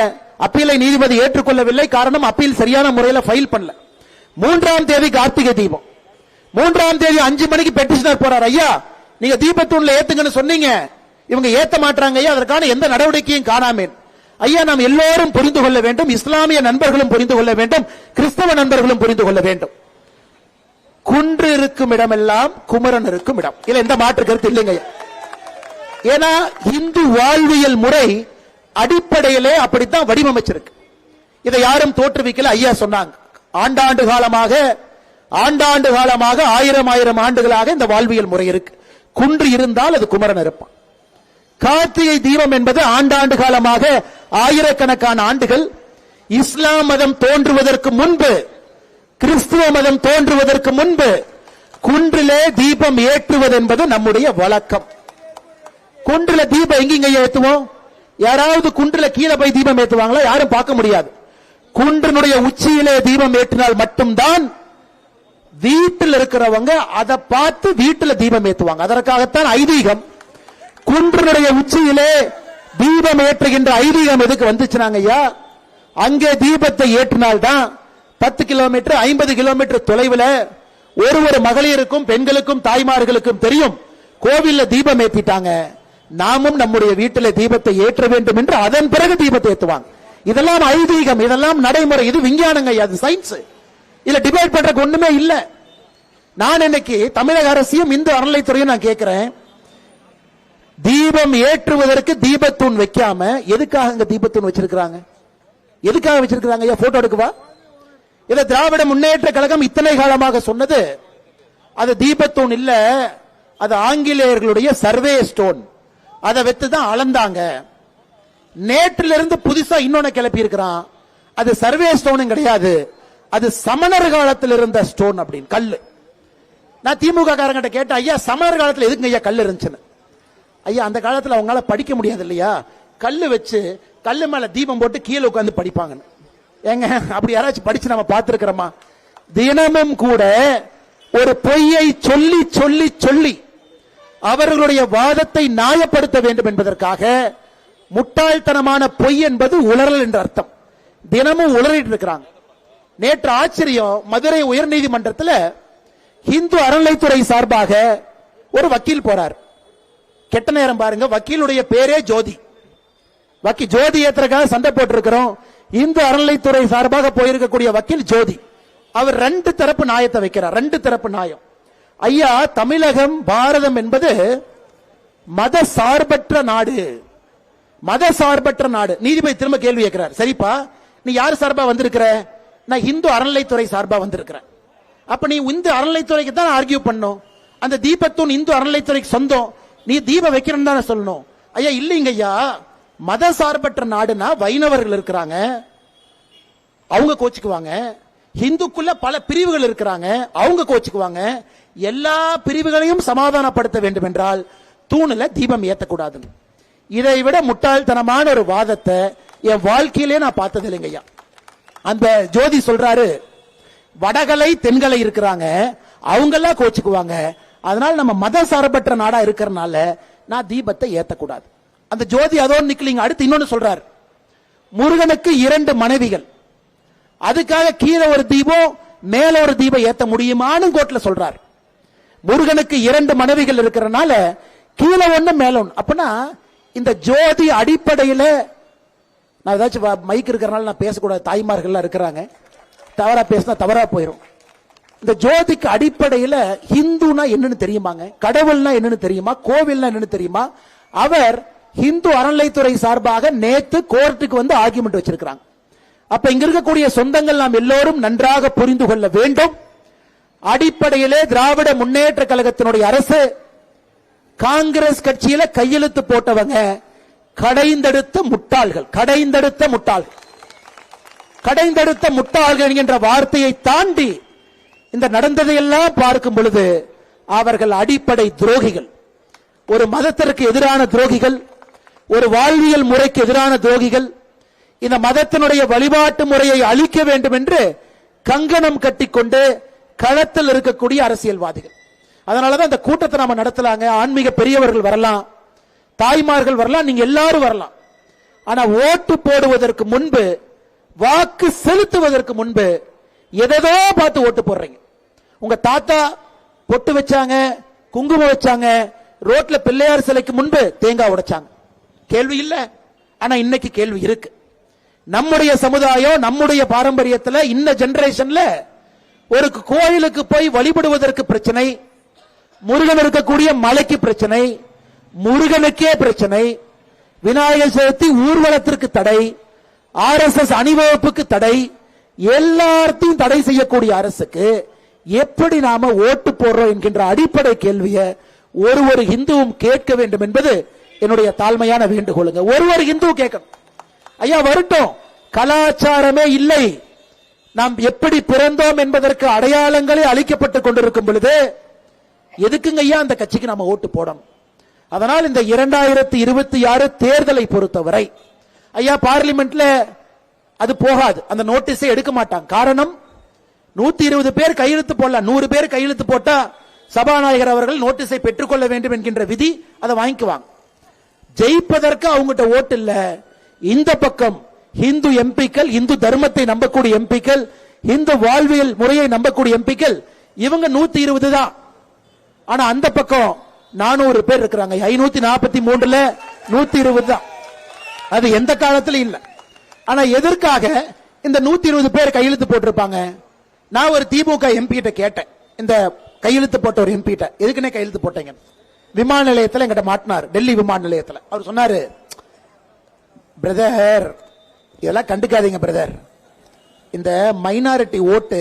அப்பீலை நீதிபதி ஏற்றுக்கொள்ளவில்லை. காரணம், அப்பீல் சரியான முறையில் ஃபைல் பண்ணல. 3ஆம் தேதி கார்த்திகை தீபம். 3ஆம் தேதி 5 மணிக்கு பெட்டிஷனர் போறார், ஐயா நீங்க தீபத்தூண்ல ஏத்துங்கன்னு சொன்னீங்க, இவங்க ஏத்த மாட்டாங்க ஐயா, அதற்கான எந்த நடவடிக்கையும் காணாமேன். ஐயா நாம் எல்லோரும் புரிந்து கொள்ள வேண்டும், இஸ்லாமிய நண்பர்களும் புரிந்து கொள்ள வேண்டும், கிறிஸ்தவ நண்பர்களும் புரிந்து கொள்ள வேண்டும். குன்று இருக்கும் இடமெல்லாம் குமரன் இருக்கும் இடம், இல்ல எந்த மாற்று கருத்து இல்லைங்க. ஏன்னா இந்து வாழ்வியல் முறை அடிப்படையிலே அப்படித்தான் வடிவமைச்சிருக்கு. இதை யாரும் தோற்றுவிக்கல, ஐயா சொன்னாங்க. ஆண்டாண்டு காலமாக 1000 ஆண்டுகளாக இந்த வாழ்வியல் முறை இருக்கு. குன்று இருந்தால் அது குமரன் இருப்பான். கார்த்திகை தீபம் என்பது ஆண்டாண்டு காலமாக ஆயிரக்கணக்கான ஆண்டுகள் இஸ்லாம் மதம் தோன்றுவதற்கு முன்பு, கிறிஸ்துவ மதம் தோன்றுவதற்கு முன்பு குன்றிலே தீபம் ஏற்றுவது என்பது நம்முடைய வழக்கம். குன்றுல தீபம் எங்கீங்க ஏத்துவோம்? யாராவது குன்றுல கீழே போய் தீபம் ஏத்துவாங்களா? யாரும் பார்க்க முடியாது. குன்றினுடைய உச்சியிலே தீபம் ஏற்றினால் மட்டும்தான் வீட்டில் இருக்கிறவங்க அதை பார்த்து வீட்டில் தீபம் ஏற்றுவாங்க. அதற்காகத்தான் ஐதீகம். குன்றினுடைய உச்சியிலே தீபம் ஏற்றுகின்ற ஐதீகம் எதுக்கு வந்துச்சுனாங்க ஐயா? அங்கே தீபத்தை ஏற்றினால்தான் 10 கிலோமீட்டர் 50 கிலோமீட்டர் தொலைவில் ஒரு மகளிருக்கும் பெண்களுக்கும் தாய்மார்களுக்கும் தெரியும், கோவில்ல தீபம் ஏற்றிட்டாங்க, நாமும் நம்முடைய வீட்டில் தீபத்தை ஏற்ற வேண்டும் என்று அதன் பிறகு தீபத்தை ஏற்றுவாங்க. இதெல்லாம் ஐதீகம், இதெல்லாம் நடைமுறை, இது விஞ்ஞானங்க, அது சயின்ஸ். இல்ல டிபேட் பண்றதுக்கு ஒண்ணுமே இல்ல. நான் இன்னைக்கு தமிழக அரசையும் இந்து அறநிலைத்துறையும் நான் கேட்கிறேன், தீபம் ஏற்றுவதற்கு தீபத்தூண் வைக்காம எதுக்காக இங்க தீபத்தூண் வச்சிருக்காங்க? எதுக்காக வச்சிருக்காங்க ஐயா? போட்டோ எடுக்கவா? இத திராவிட முன்னேற்ற கழகம் இத்தனை காலமாக சொன்னது அது தீபத்தூண் இல்ல, அது ஆங்கிலேயர்களுடைய சர்வே ஸ்டோன். அதை வைத்துதான் அளந்தாங்க. நேற்றிலிருந்து புதுசா இன்னொன்னு கிளப்பி இருக்கிறான், அது சர்வே ஸ்டோன் கிடையாது, அது சமணர் காலத்தில் இருந்த ஸ்டோன் அப்படின்னு கல்லு. நான் திமுக காரங்கிட்ட கேட்டேன், ஐயா சமணர் காலத்தில் எதுக்கு ஐயா கல் இருந்துச்சுன்னு. ஐயா அந்த காலத்தில் அவங்களால படிக்க முடியாது இல்லையா, கல்லு வச்சு கல்லு மேல தீபம் போட்டு கீழே உட்காந்து படிப்பாங்கன்னு. ஏங்க அப்படி யாராச்சும் படிச்சு நம்ம பார்த்திருக்கிறோமா? தினமும் கூட ஒரு பொய்யை சொல்லி சொல்லி சொல்லி அவர்களுடைய வாதத்தை நியாயப்படுத்த வேண்டும் என்பதற்காக முட்டாள்தனமான பொய் என்பது உளறல் என்ற அர்த்தம். தினமும் உளறிட்டு இருக்கிறாங்க. நேற்று ஆச்சரியம், மதுரை உயர்நீதிமன்றத்தில் இந்து அறநிலைத்துறை சார்பாக ஒரு வக்கீல் போறார். கெட்ட நேரம் பாருங்க, வக்கீலுடைய பேரே ஜோதி. ஜோதி ஏத்துறதுக்காக சண்டை போட்டு இருக்கிறோம். இந்து அறநிலைத்துறை சார்பாக போயிருக்கக்கூடிய வக்கீல் ஜோதி, அவர் 2 தரப்பு நியாயத்தை வைக்கிறார். 2 தரப்பு நியாயம். ஐயா தமிழகம் பாரதம் என்பது மத சார்பற்ற நாடு, மத சார்பற்ற நாடு. நீதிபதி திரும்ப கேள்வி கேட்கிறார், சரிப்பா நீ யார் சார்பா வந்திருக்கிற? நான் இந்து அறநிலைத்துறை சார்பா வந்திருக்கிறேன். அப்ப நீ இந்து அறநிலைத்துறைக்கு தான் ஆர்கியூ பண்ணும், அந்த தீபத்தூண் இந்து அறநிலைத்துறைக்கு சொந்தம், நீ தீபம் வைக்கிறன்னு தானே சொல்லணும். ஐயா இல்லைங்க ஐயா, மத சார்பற்ற நாடுனா வைணவர்கள் இருக்கிறாங்க, அவங்க கோச்சுக்குவாங்க. இந்துக்குள்ள பல பிரிவுகள் இருக்கிறாங்க, அவங்க கோச்சுக்குவாங்க. எல்லா பிரிவுகளையும் சமாதானப்படுத்த வேண்டும் என்றால் தூணுல தீபம் ஏத்தக்கூடாது. இதை விட முட்டாள்தனமான ஒரு வாதத்தை என் வாழ்க்கையிலே நான் பார்த்தது இல்லைங்க ஐயா. அந்த ஜோதி சொல்றாரு, வடகலை தென்கலை இருக்கிறாங்க, அவங்க எல்லாம் கோச்சுக்குவாங்க, அதனால நம்ம மத சார்பற்ற நாடா இருக்கிறனால நான் தீபத்தை ஏத்தக்கூடாது. அந்த ஜோதி அதோடு நிக்கலிங்க. அடுத்து இன்னொன்னு சொல்றாரு, முருகனுக்கு 2 மனைவிகள், அதுக்காக கீழே ஒரு தீபம் மேல ஒரு தீபம் ஏத்த முடியுமான்னு கோர்ட்ல சொல்றார். முருகனுக்கு 2 மனைவிகள் இருக்கிறனால கீழே ஒண்ணு மேல ஒண்ணு. அப்படின்னா இந்த ஜோதி அடிப்படையில, நான் ஏதாச்சும் மைக் இருக்கிறனால நான் பேசக்கூடாது, தாய்மார்கள் இருக்கிறாங்க, தவறா பேசினா தவறா போயிடும். இந்த ஜோதிக்கு அடிப்படையில ஹிந்துனா என்னன்னு தெரியுமாங்க? கடவுள்னா என்னன்னு தெரியுமா? கோவில்னா என்னன்னு தெரியுமா? அவர் இந்து அறநிலைத்துறை சார்பாக நேத்து கோர்ட்டுக்கு வந்து ஆர்கியூமெண்ட் வச்சிருக்கிறாங்க. அப்ப இங்க இருக்கக்கூடிய சொந்தங்கள் நாம் எல்லோரும் நன்றாக புரிந்து கொள்ள வேண்டும். அடிப்படையிலே திராவிட முன்னேற்ற கழகத்தினுடைய அரசு, காங்கிரஸ் கட்சியில கையெழுத்து போட்டவங்க கடைந்தெடுத்த முட்டாள்கள், கடைந்தெடுத்த முட்டாள்கள், கடைந்தெடுத்த முட்டாள்கள் என்கின்ற வார்த்தையை தாண்டி இந்த நடந்ததையெல்லாம் பார்க்கும் பொழுது அவர்கள் அடிப்படை துரோகிகள். ஒரு மதத்திற்கு எதிரான துரோகிகள், ஒரு வாழ்வியல் முறைக்கு எதிரான துரோகிகள், இந்த மதத்தினுடைய வழிபாட்டு முறையை அழிக்க வேண்டும் என்று கங்கணம் கட்டிக்கொண்டு களத்தில் இருக்கக்கூடிய அரசியல்வாதிகள். அதனாலதான் இந்த கூட்டத்தை நாம நடத்தலாங்க. ஆன்மீக பெரியவர்கள் வரலாம், தாய்மார்கள் வரலாம், நீங்க எல்லாரும் வரலாம். ஆனா ஓட்டு போடுவதற்கு முன்பு, வாக்கு செலுத்துவதற்கு முன்பு எதோ பார்த்து ஓட்டு போடுறீங்க. உங்க தாத்தா பொட்டு வச்சாங்க, குங்குமம் வச்சாங்க, ரோட்ல பிள்ளையார் சிலைக்கு முன்பு தேங்காய் உடைச்சாங்க. கேள்வி இல்ல. ஆனா இன்னைக்கு கேள்வி இருக்கு. நம்முடைய சமுதாயம், நம்முடைய பாரம்பரியத்தில் இந்த ஜெனரேஷன்ல ஒரு கோயிலுக்கு போய் வழிபடுவதற்கு பிரச்சனை, முருகன் இருக்கக்கூடிய மலைக்கு பிரச்சனை, முருகனுக்கே பிரச்சனை, விநாயகர் சதுர்த்தி ஊர்வலத்திற்கு தடை, RSS அணிவகுப்புக்கு தடை, எல்லாத்தையும் தடை செய்யக்கூடிய அரசுக்கு எப்படி நாம ஓட்டு போடுறோம் என்கின்ற அடிப்படை கேள்வியை ஒரு இந்துவும் கேட்க வேண்டும் என்பது என்னுடைய தாழ்மையான வேண்டுகோளுங்க. ஒரு இந்து கேட்கணும். ஐயா வரட்டும், கலாச்சாரமே இல்லை, நாம் எப்படி பிறந்தோம் என்பதற்கு அடையாளங்களே அளிக்கப்பட்டுக் கொண்டிருக்கும் பொழுது எதுக்குங்க ஐயா அந்த கட்சிக்கு நாம ஓட்டு போடணும்? அதனால் இந்த 2026 தேர்தலை பொறுத்தவரை ஐயா பார்லிமெண்ட்ல அது போகாது, அந்த நோட்டீஸை எடுக்க மாட்டாங்க. காரணம், 120 பேர் கையெழுத்து போடலாம், 100 பேர் கையெழுத்து போட்டா சபாநாயகர் அவர்கள் நோட்டீஸை பெற்றுக்கொள்ள வேண்டும் என்கின்ற விதி, அதை வாங்கிக்குவாங்க. ஜெயிப்பதற்கு அவங்ககிட்ட ஓட்டு இல்ல. இந்த பக்கம் இந்து எம்பிக்கள், இந்து தர்மத்தை நம்பக்கூடிய எம்பிக்கள், இந்து வாழ்வியல் முறையை நம்பக்கூடிய எம்பிக்கள், இவங்க 120 தான். ஆனா அந்த பக்கம் 400 பேர் இருக்கிறாங்க. 543ல 120 தான். அது எந்த காலத்திலும் இல்ல. ஆனா எதற்காக இந்த 120 பேர் கையெழுத்து போட்டிருப்பாங்க? நான் ஒரு திமுக எம்பி கிட்ட கேட்டேன், இந்த கையெழுத்து போட்ட ஒரு எம்பி கிட்ட, எதுக்குன்னே கையெழுத்து போட்டீங்க? விமான நிலையத்தில் எங்கிட்ட மாட்டினார், டெல்லி விமான நிலையத்தில். அவர் சொன்னாரு, பிரதர் இதெல்லாம் கண்டுக்காதீங்க பிரதர், இந்த மைனாரிட்டி ஓட்டு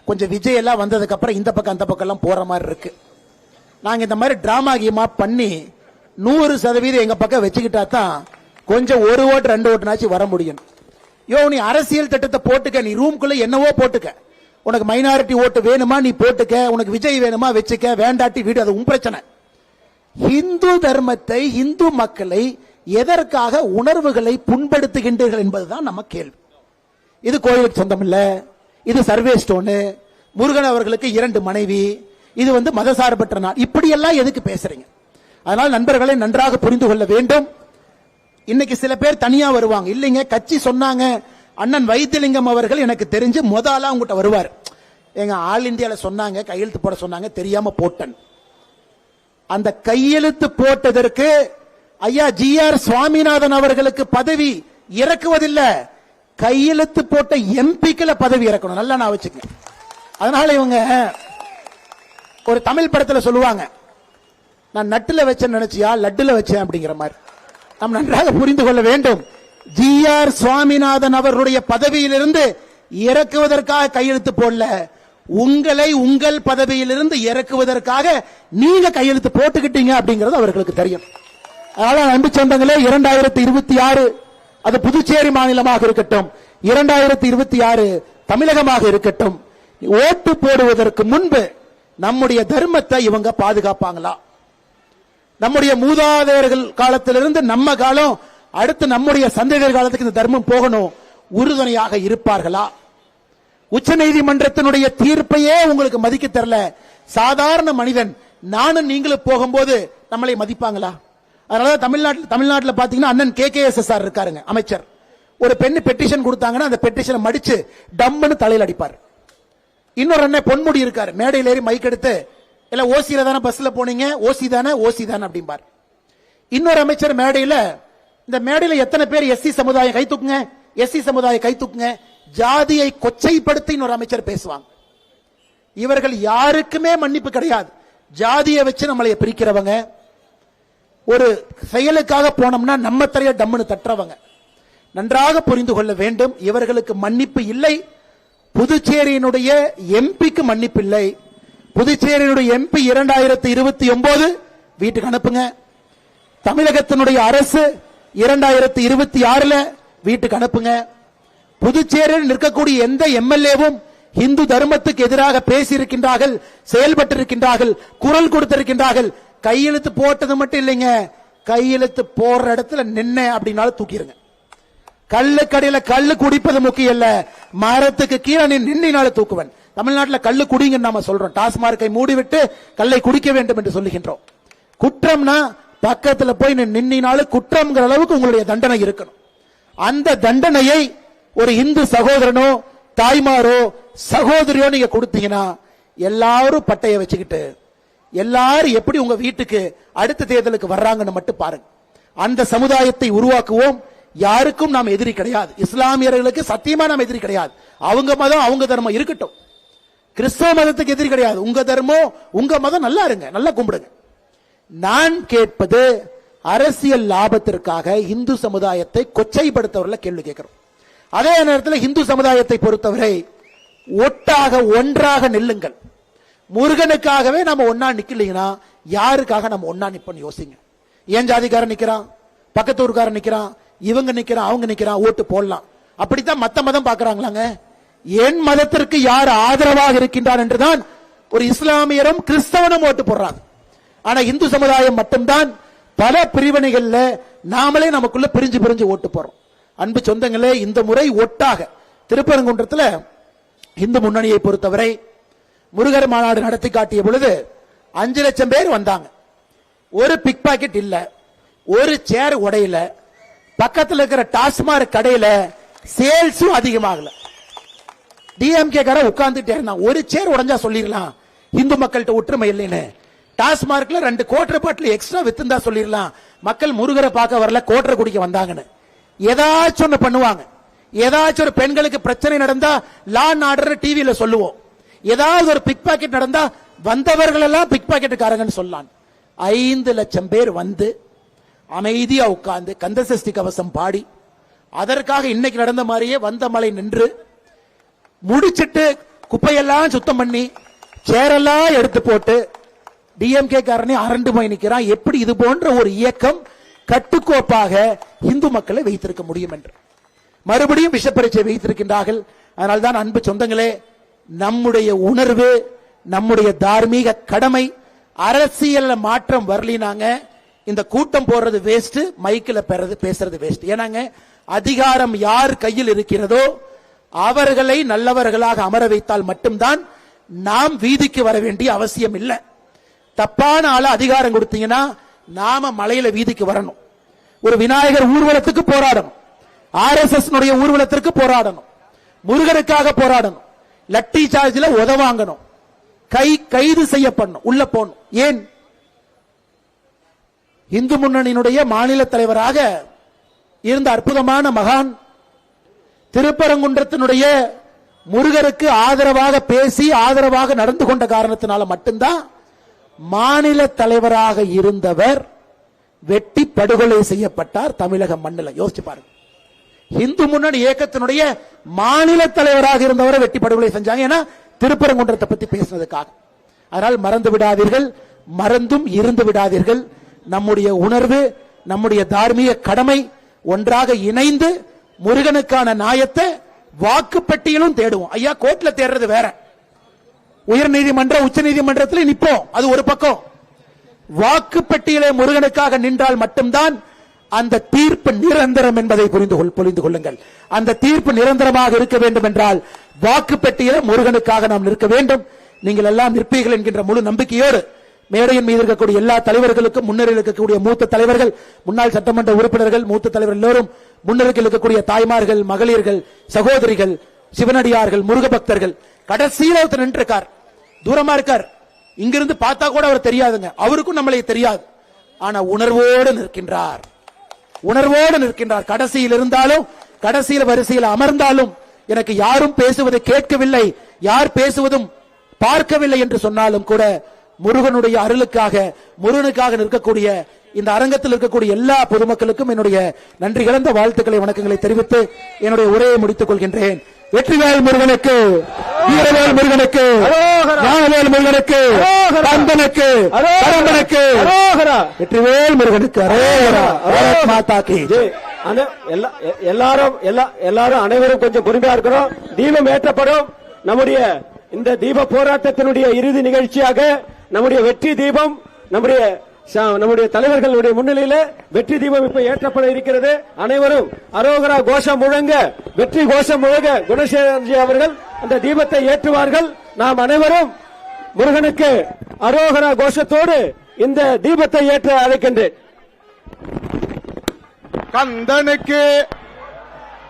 கொஞ்சம் விஜய் எல்லாம் வந்ததுக்கு அப்புறம் இந்த பக்கம் அந்த பக்கம் எல்லாம் போற மாதிரி இருக்கு. நாங்க இந்த மாதிரி டிராமா கீமா பண்ணி 100% எங்க பக்கம் வச்சுக்கிட்டா தான் கொஞ்சம் 1 ஓட்டு 2 ஓட்டுனாச்சும் வர முடியும். யோ, நீ அரசியல் திட்டத்தை போட்டுக்க, நீ ரூம்குள்ள என்னவோ போட்டுக்க, உனக்கு மைனாரிட்டி ஓட்டு வேணுமா நீ போட்டுக்க, உனக்கு விஜய் வேணுமா வச்சுக்க, வேண்டாட்டி வீடு, அது உன் பிரச்சனை. இந்து தர்மத்தை, இந்து மக்களை எதற்காக உணர்வுகளை புண்படுத்துகின்றீர்கள் என்பதுதான் நம்ம கேள்வி. இது கோயிலுக்கு சொந்தம் இல்ல, இது சர்வே ஸ்டோனு, முருகன் அவர்களுக்கு 2 மனைவி, இது மதசார்பற்ற நாள், இப்படி எல்லாம் எதுக்கு பேசுறீங்க? அதனால் நண்பர்களை நன்றாக புரிந்து கொள்ள வேண்டும். இன்னைக்கு சில பேர் தனியா வருவாங்க. இல்லைங்க, கட்சி சொன்னாங்க, அண்ணன் வைத்தியலிங்கம் அவர்கள் எனக்கு தெரிஞ்சு முதல்ல உங்ககிட்ட வருவார். எங்க ஆல் இந்தியால சொன்னாங்க, கையெழுத்து போட சொன்னாங்க, தெரியாம போட்டன். அந்த கையெழுத்து போட்டதற்கு ஐயா GR சுவாமிநாதன் அவர்களுக்கு பதவி இறக்குவதில்ல, கையெழுத்து போட்ட எம்பிக்களை பதவி இறக்கணும். நல்லா நான் வச்சுக்கேன். அதனால இவங்க ஒரு தமிழ் படத்துல சொல்லுவாங்க, நான் நட்டுல வச்சேன்னு நினைச்சியா லட்டுல வச்சேன் அப்படிங்கிற மாதிரி. நாம் நன்றாக புரிந்து கொள்ள வேண்டும். GR சுவாமிநாதன் அவர்களுடைய பதவியிலிருந்து இறக்குவதற்காக கையெழுத்து போடல, உங்களை உங்கள் பதவியிலிருந்து இறக்குவதற்காக நீங்க கையெழுத்து போட்டுக்கிட்டீங்க அப்படிங்கிறது அவர்களுக்கு தெரியும். அதனால அன்பு சொந்தங்களே, 2026 அது புதுச்சேரி மாநிலமாக இருக்கட்டும், 2026 தமிழகமாக இருக்கட்டும், ஓட்டு போடுவதற்கு முன்பு நம்முடைய தர்மத்தை இவங்க பாதுகாப்பாங்களா? நம்முடைய மூதாதையர்கள் காலத்திலிருந்து நம்ம காலம், அடுத்து நம்முடைய சந்ததிகள் காலத்துக்கு இந்த தர்மம் போகணும், உறுதுணையாக இருப்பார்களா? உச்ச நீதிமன்றத்தினுடைய தீர்ப்பையே உங்களுக்கு மதிக்க தெரியல, சாதாரண மனிதன் நானும் நீங்களும் போகும்போது நம்மளை மதிப்பாங்களா? அதனால தமிழ்நாட்டில் பாத்தீங்கன்னா அண்ணன் KKSSR இருக்காருங்க, அமைச்சர். ஒரு பெண்ணு பெட்டிஷன் கொடுத்தாங்கன்னா அந்த பெட்டிஷனை மடிச்சு டம்னு தலையில் அடிப்பார். இன்னொரு அண்ணன் பொன்முடி இருக்காரு, மேடையில் ஏறி மைக் எடுத்து, இல்ல ஓசியில தானே பஸ்ல போனீங்க, ஓசி தானே அப்படிம்பார். இன்னொரு அமைச்சர் மேடையில, இந்த மேடையில எத்தனை பேர் SC சமுதாயம் கை தூக்குங்க, SC சமுதாயம் கை தூக்குங்க, ஜாதியை கொச்சைப்படுத்தி இன்னொரு அமைச்சர் பேசுவாங்க. இவர்கள் யாருக்குமே மன்னிப்பு கிடையாது. ஜாதியை வச்சு நம்மளை பிரிக்கிறவங்க, ஒரு செயலுக்காக போனோம்னா நம்ம தரைய டம்னு தட்டுறவங்க. நன்றாக புரிந்து கொள்ள வேண்டும், இவர்களுக்கு மன்னிப்பு இல்லை. புதுச்சேரியினுடைய எம்பிக்கு மன்னிப்பு இல்லை. புதுச்சேரியினுடைய எம்பி 2029 வீட்டுக்கு அனுப்புங்க. தமிழகத்தினுடைய அரசு 2026 வீட்டுக்கு அனுப்புங்க. புதுச்சேரியில் நிற்கக்கூடிய எந்த எம்எல்ஏவும் இந்து தர்மத்துக்கு எதிராக பேசியிருக்கின்றார்கள், செயல்பட்டிருக்கின்றார்கள், குரல் கொடுத்திருக்கின்றார்கள், கையெழுத்து போட்டது மட்டும் இல்லைங்க, கையெழுத்து போடுற இடத்துல நின்ன அப்படின்னாலும் தூக்கிடுங்க. கல்லு கடையில கல்லு குடிப்பது முக்கியம் இல்ல, மரத்துக்கு கீழே நின்னினாலும் தூக்குவன். தமிழ்நாட்டில் கல்லு குடிங்கன்னு நாம சொல்றோம், டாஸ்மார்க்கை மூடிவிட்டு கல்லை குடிக்க வேண்டும் என்று சொல்லுகின்றோம். குற்றம்னா பக்கத்துல போய் நின்னினாலும் குற்றம்ங்கிற அளவுக்கு உங்களுடைய தண்டனை இருக்கணும். அந்த தண்டனையை ஒரு இந்து சகோதரனோ தாய்மாரோ சகோதரியோ நீங்க கொடுத்தீங்கன்னா எல்லாரும் பட்டைய வச்சுக்கிட்டு எல்லாரும் எப்படி உங்க வீட்டுக்கு அடுத்த தேர்தலுக்கு வர்றாங்கன்னு மட்டும் பாருங்க. அந்த சமுதாயத்தை உருவாக்குவோம். யாருக்கும் நாம் எதிரி கிடையாது. இஸ்லாமியர்களுக்கு சத்தியமா நாம் எதிரி கிடையாது. அவங்க மதம் அவங்க தர்மம் இருக்கட்டும். கிறிஸ்தவ மதத்துக்கு எதிரி கிடையாது. உங்க தர்மம் உங்க மதம் நல்லா இருங்க, நல்லா கும்பிடுங்க. நான் கேட்பது அரசியல் லாபத்திற்காக இந்து சமுதாயத்தை கொச்சைப்படுத்தவர்களை கேள்வி கேட்கிறோம். அதே நேரத்தில் இந்து சமுதாயத்தை பொறுத்தவரை ஒட்டாக ஒன்றாக நில்லுங்கள். முருகனுக்காகவே நம்ம ஒன்னா நிக்கலீங்கன்னா யாருக்காக நம்ம ஒன்னா நிப்போம் யோசிங்க. ஏன் ஜாதிக்காரன் நிக்கிறான், பக்கத்தூர்காரன் நிக்கிறான், இவங்க நிக்கிறான், அவங்க நிக்கிறான், ஓட்டு போடலாம். அப்படித்தான் மத்த மதம் பாக்குறாங்களாங்க. என் மதத்திற்கு யார் ஆதரவாக இருக்கின்றான் என்றுதான் ஒரு இஸ்லாமியரும் கிறிஸ்தவனும் ஓட்டு போடுறாங்க. ஆனா இந்து சமுதாயம் மட்டும்தான் பல பிரிவினைகள்ல நாமளே நமக்குள்ள பிரிஞ்சு பிரிஞ்சு ஓட்டு போறோம். அன்பு சொந்தங்களே, இந்த முறை ஒட்டாக திருப்பரங்குன்றத்தில் இந்து முன்னணியை பொறுத்தவரை முருகர் மாநாடு நடத்தி காட்டிய பொழுது 5 லட்சம் பேர் வந்தாங்க. ஒரு பிக் பாக்கெட் இல்ல, ஒரு சேர் உடையில, பக்கத்தில் இருக்கிற டாஸ்மாக் கடையில சேல்ஸும் அதிகமாகல. டிஎம்கே கார உட்கார்ந்துட்டே இருந்தான். ஒரு சேர் உடைஞ்சா சொல்லிடலாம் இந்து மக்கள்கிட்ட ஒற்றுமை இல்லைன்னு. டாஸ்மார்க்ல 2 குவார்டர் பாட்டில் எக்ஸ்ட்ரா வித்துந்தா சொல்லிடலாம் மக்கள் முருகரை பார்க்க வரல, குவார்டர் குடிக்க வந்தாங்கன்னு. ஏதாச்சும் ஒண்ணு பண்ணுவாங்க. ஏதாச்சும் ஒரு பெண்களுக்கு பிரச்சனை நடந்தா லா அண்ட் ஆர்டர் டிவியில சொல்லுவோம். ஏதாவது ஒரு பிக் பாக்கெட் நடந்தா வந்தவர்கள் எல்லாம் பிக் பாக்கெட்டுக்காரங்கன்னு சொல்லலாம். 5 லட்சம் பேர் வந்து அமைதியா உட்கார்ந்து கந்தசஷ்டி கவசம் பாடி, அதற்காக இன்னைக்கு நடந்த மாதிரியே வந்த மலை நின்று முடிச்சிட்டு குப்பையெல்லாம் சுத்தம் பண்ணி சேரெல்லாம் எடுத்து போட்டு டிஎம்கே காரனே அரண்டு போய் நிற்கிறான். எப்படி இது போன்ற ஒரு இயக்கம் கட்டுக்கோப்பாக இந்து மக்களை வைத்திருக்க முடியும் என்று மறுபடியும் விஷப்பரீட்சை வைத்திருக்கின்றார்கள். அதனால்தான் அன்பு சொந்தங்களே, நம்முடைய உணர்வு, நம்முடைய தார்மீக கடமை, அரசியல் மாற்றம் வரலினாங்க இந்த கூட்டம் போடுறது வேஸ்ட், மைக்கில் பேசுறது வேஸ்ட். ஏனாங்க அதிகாரம் யார் கையில் இருக்கிறதோ அவர்களை நல்லவர்களாக அமர வைத்தால் மட்டும்தான் நாம் வீதிக்கு வர வேண்டிய அவசியம் இல்லை. தப்பான ஆள அதிகாரம் கொடுத்தீங்கன்னா நாம மலையில வீதிக்கு வரணும். ஒரு விநாயகர் ஊர்வலத்துக்கு போராடணும், RSS ஊர்வலத்திற்கு போராடணும், முருகனுக்காக போராடணும், லட்டி சார்ஜில் உதவாங்கணும், கைது செய்யப்படணும், உள்ள போகணும். ஏன்? இந்து முன்னணியினுடைய மாநில தலைவராக இருந்த அற்புதமான மகான் திருப்பரங்குன்றத்தினுடைய முருகருக்கு ஆதரவாக பேசி ஆதரவாக நடந்து கொண்ட காரணத்தினால மட்டும்தான் மாநில தலைவராக இருந்தவர் வெட்டி படுகொலை செய்யப்பட்டார் தமிழக மண்ணில். யோசிச்சு பாருங்க. இந்து முன்னணி இயக்கத்தினுடைய மாநில தலைவராக இருந்தவரை வெட்டி படுகொலை செஞ்சாங்க. ஏன்னா திருப்பரங்குன்றத்தை பத்தி பேசினதுக்காக. அதனால் மறந்து விடாதீர்கள், மறந்தும் இருந்து விடாதீர்கள். நம்முடைய உணர்வு, நம்முடைய தார்மீக கடமை ஒன்றாக இணைந்து முருகனுக்கான நியாயத்தை வாக்குப்பட்டியலும் தேடுவோம். ஐயா கோர்ட்ல தேடுறது வேற, உயர் நீதிமன்ற உச்ச நீதிமன்றத்தில் நிற்போம், அது ஒரு பக்கம். வாக்குப்பட்டியலை முருகனுக்காக நின்றால் மட்டும்தான் அந்த தீர்ப்பு நிரந்தரம் என்பதை புரிந்து கொள்ளுங்கள். அந்த தீர்ப்பு நிரந்தரமாக இருக்க வேண்டும் என்றால் வாக்குப்பட்டியலை முருகனுக்காக நாம் நிற்க வேண்டும். நீங்கள் எல்லாம் நிற்பீர்கள் என்கின்ற முழு நம்பிக்கையோடு மேடையின் மீது இருக்கக்கூடிய எல்லா தலைவர்களுக்கும், முன்னணியில் இருக்கக்கூடிய மூத்த தலைவர்கள், முன்னாள் சட்டமன்ற உறுப்பினர்கள், மூத்த தலைவர் எல்லோரும், முன்னணியில் இருக்கக்கூடிய தாய்மார்கள், மகளிர்கள், சகோதரிகள், சிவனடியார்கள், முருக பக்தர்கள், கடைசியில் ஒருத்தர் நின்று இருக்கார், தூரமா இருக்கார், இங்கிருந்து பார்த்தா கூட அவர் தெரியாதுங்க, அவருக்கும் நம்மளை தெரியாது. ஆனா உணர்வோடு நிற்கின்றார், உணர்வோடு நிற்கின்றார். கடைசியில் இருந்தாலும், கடைசியில் வரிசையில் அமர்ந்தாலும் எனக்கு யாரும் பேசுவதை கேட்கவில்லை, யார் பேசுவதும் பார்க்கவில்லை என்று சொன்னாலும் கூட முருகனுடைய அருளுக்காக, முருகனுக்காக நிற்கக்கூடிய இந்த அரங்கத்தில் இருக்கக்கூடிய எல்லா பொதுமக்களுக்கும் என்னுடைய நன்றி கலந்த வாழ்த்துக்களை, வணக்கங்களை தெரிவித்து என்னுடைய உரையை முடித்துக் கொள்கின்றேன். வெற்றிவேல் முருகனுக்கு, வீரவேல் முருகனுக்கு, ஞானவேல் முருகனுக்கு, கந்தனுக்கு, கரம்பனுக்கு, வெற்றிவேல் முருகனுக்கு மாதா கி ஜெய். எல்லாரும் அனைவரும் கொஞ்சம் பொறுமையா இருக்கிறோம். தீபம் ஏற்றப்படும். நம்முடைய இந்த தீப போராட்டத்தினுடைய இறுதி நிகழ்ச்சியாக நம்முடைய வெற்றி தீபம் நம்முடைய நம்முடைய தலைவர்களுடைய முன்னிலையில வெற்றி தீபம் இப்ப ஏற்றப்பட இருக்கிறது. அனைவரும் அரோகரா கோஷம் முழங்க, வெற்றி கோஷம் முழங்க குணசேகரன்ஜி அவர்கள் அந்த தீபத்தை ஏற்றுவார்கள். நாம் அனைவரும் முருகனுக்கு அரோகரா கோஷத்தோடு இந்த தீபத்தை ஏற்ற அழைக்கின்றேன். கந்தனுக்கு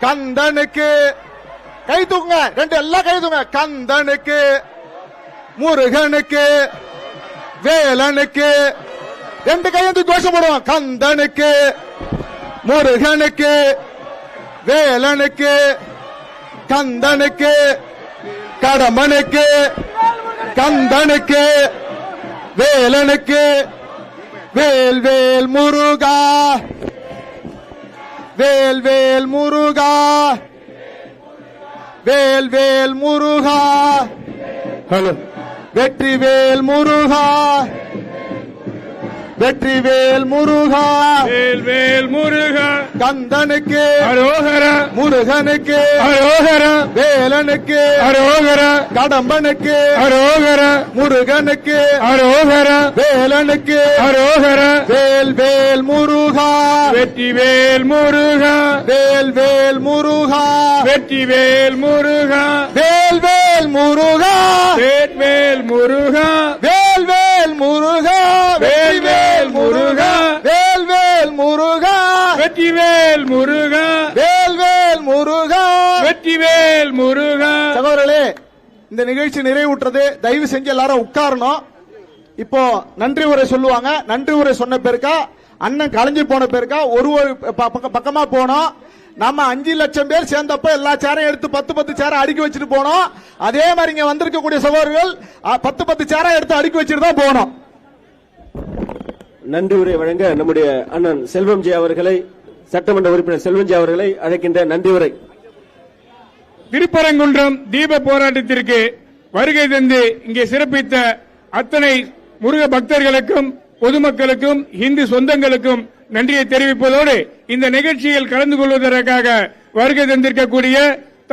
கந்தனுக்கு கை தூக்குங்க, ரெண்டு எல்லாம் கை தூங்க. கந்தனுக்கு, முருகனுக்கு, வேலனுக்கு ரெண்டு கையெழுத்து கோஷம் போடுவோம். கந்தனுக்கு, முருகனுக்கு, வேலனுக்கு, கந்தனுக்கு, கடம்பனுக்கு, கந்தனுக்கு, வேலனுக்கு, வேல் வேல் முருகா, வேல் வேல் முருகா, வேல் வேல் முருகா, வெற்றி வேல் முருகா, வெற்றி வேல் முருகா, வேல் வேல் முருகா, கந்தனுக்கு அரோகரா, முருகனுக்கு அரோகரா, வேலனுக்கு அரோகரா, கடம்பனுக்கு அரோகரா, முருகனுக்கு அரோகரா, வேலனுக்கு அரோகரா, வேல் வேல் முருகா, வெற்றி வேல் முருகா, வேல் வேல் முருகா, வெற்றி வேல் முருகா, வேல் வேல் முருகா, வேல் வேல் முருகா, வேல் வேல் முருகா, வேல் வேல் முருகா, வேல் வேல் முருகா, வெற்றி வேல் முருகா, வேல் வேல் முருகா. வெற்றி வேல் முருகா. சகோதரர்களே, இந்த நிகழ்ச்சி நிறைவுற்றது. தயவு செஞ்சு எல்லாரும் உட்காரணும். இப்போ நன்றி உரை சொல்லுவாங்க. நன்றி உரை சொன்ன பேருக்கா, அண்ணன் கலைஞ்சு போன பேருக்கா ஒரு ஒரு பக்கமா போனோம். நம்ம 5 லட்சம் பேர் சேர்ந்தப்ப எல்லா சேரையும் எடுத்து 10 சேரை அடுக்கி வச்சுட்டு போனோம். அதே மாதிரி இங்க வந்திருக்கக்கூடிய சகோதரர்கள் 10 சேரை எடுத்து அடுக்கி வச்சுட்டு தான் போனோம். நன்றி உரை வழங்க நம்முடைய அண்ணன் செல்வம்ஜி அவர்களை, சட்டமன்ற உறுப்பினர் செல்வம்ஜி அவர்களை அழைக்கின்ற நன்றி உரை. திருப்பரங்குன்றம் தீப போராட்டத்திற்கு வருகை தந்து இங்கே சிறப்பித்த அத்தனை முருக பக்தர்களுக்கும் பொதுமக்களுக்கும் இந்து சொந்தங்களுக்கும் நன்றியை தெரிவிப்பதோடு இந்த நிகழ்ச்சியில் கலந்து கொள்வதற்காக வருகை தந்திருக்கக்கூடிய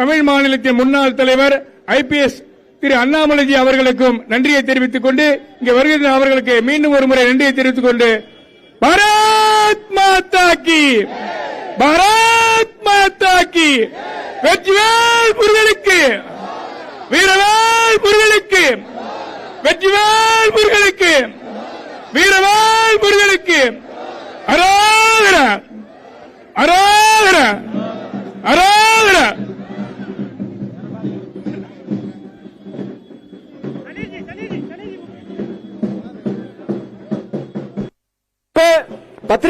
தமிழ் மாநிலத்தின் முன்னாள் தலைவர் IPS திரு அண்ணாமலைஜி அவர்களுக்கும் நன்றியை தெரிவித்துக் கொண்டு இங்கே வருகை தந்த அவர்களுக்கு மீண்டும் ஒரு முறை நன்றியை தெரிவித்துக் கொண்டு பாரத் மாதா கி, பாரத் மாதா கி, வெற்றிவேல் முருகனுக்கு, வீரவேல் முருகனுக்கு, வெற்றிவேல் முருகனுக்கு, வீரவேல் முருகனுக்கு, அரோகரா, அரோகரா, அரோகரா. பத்திரிகை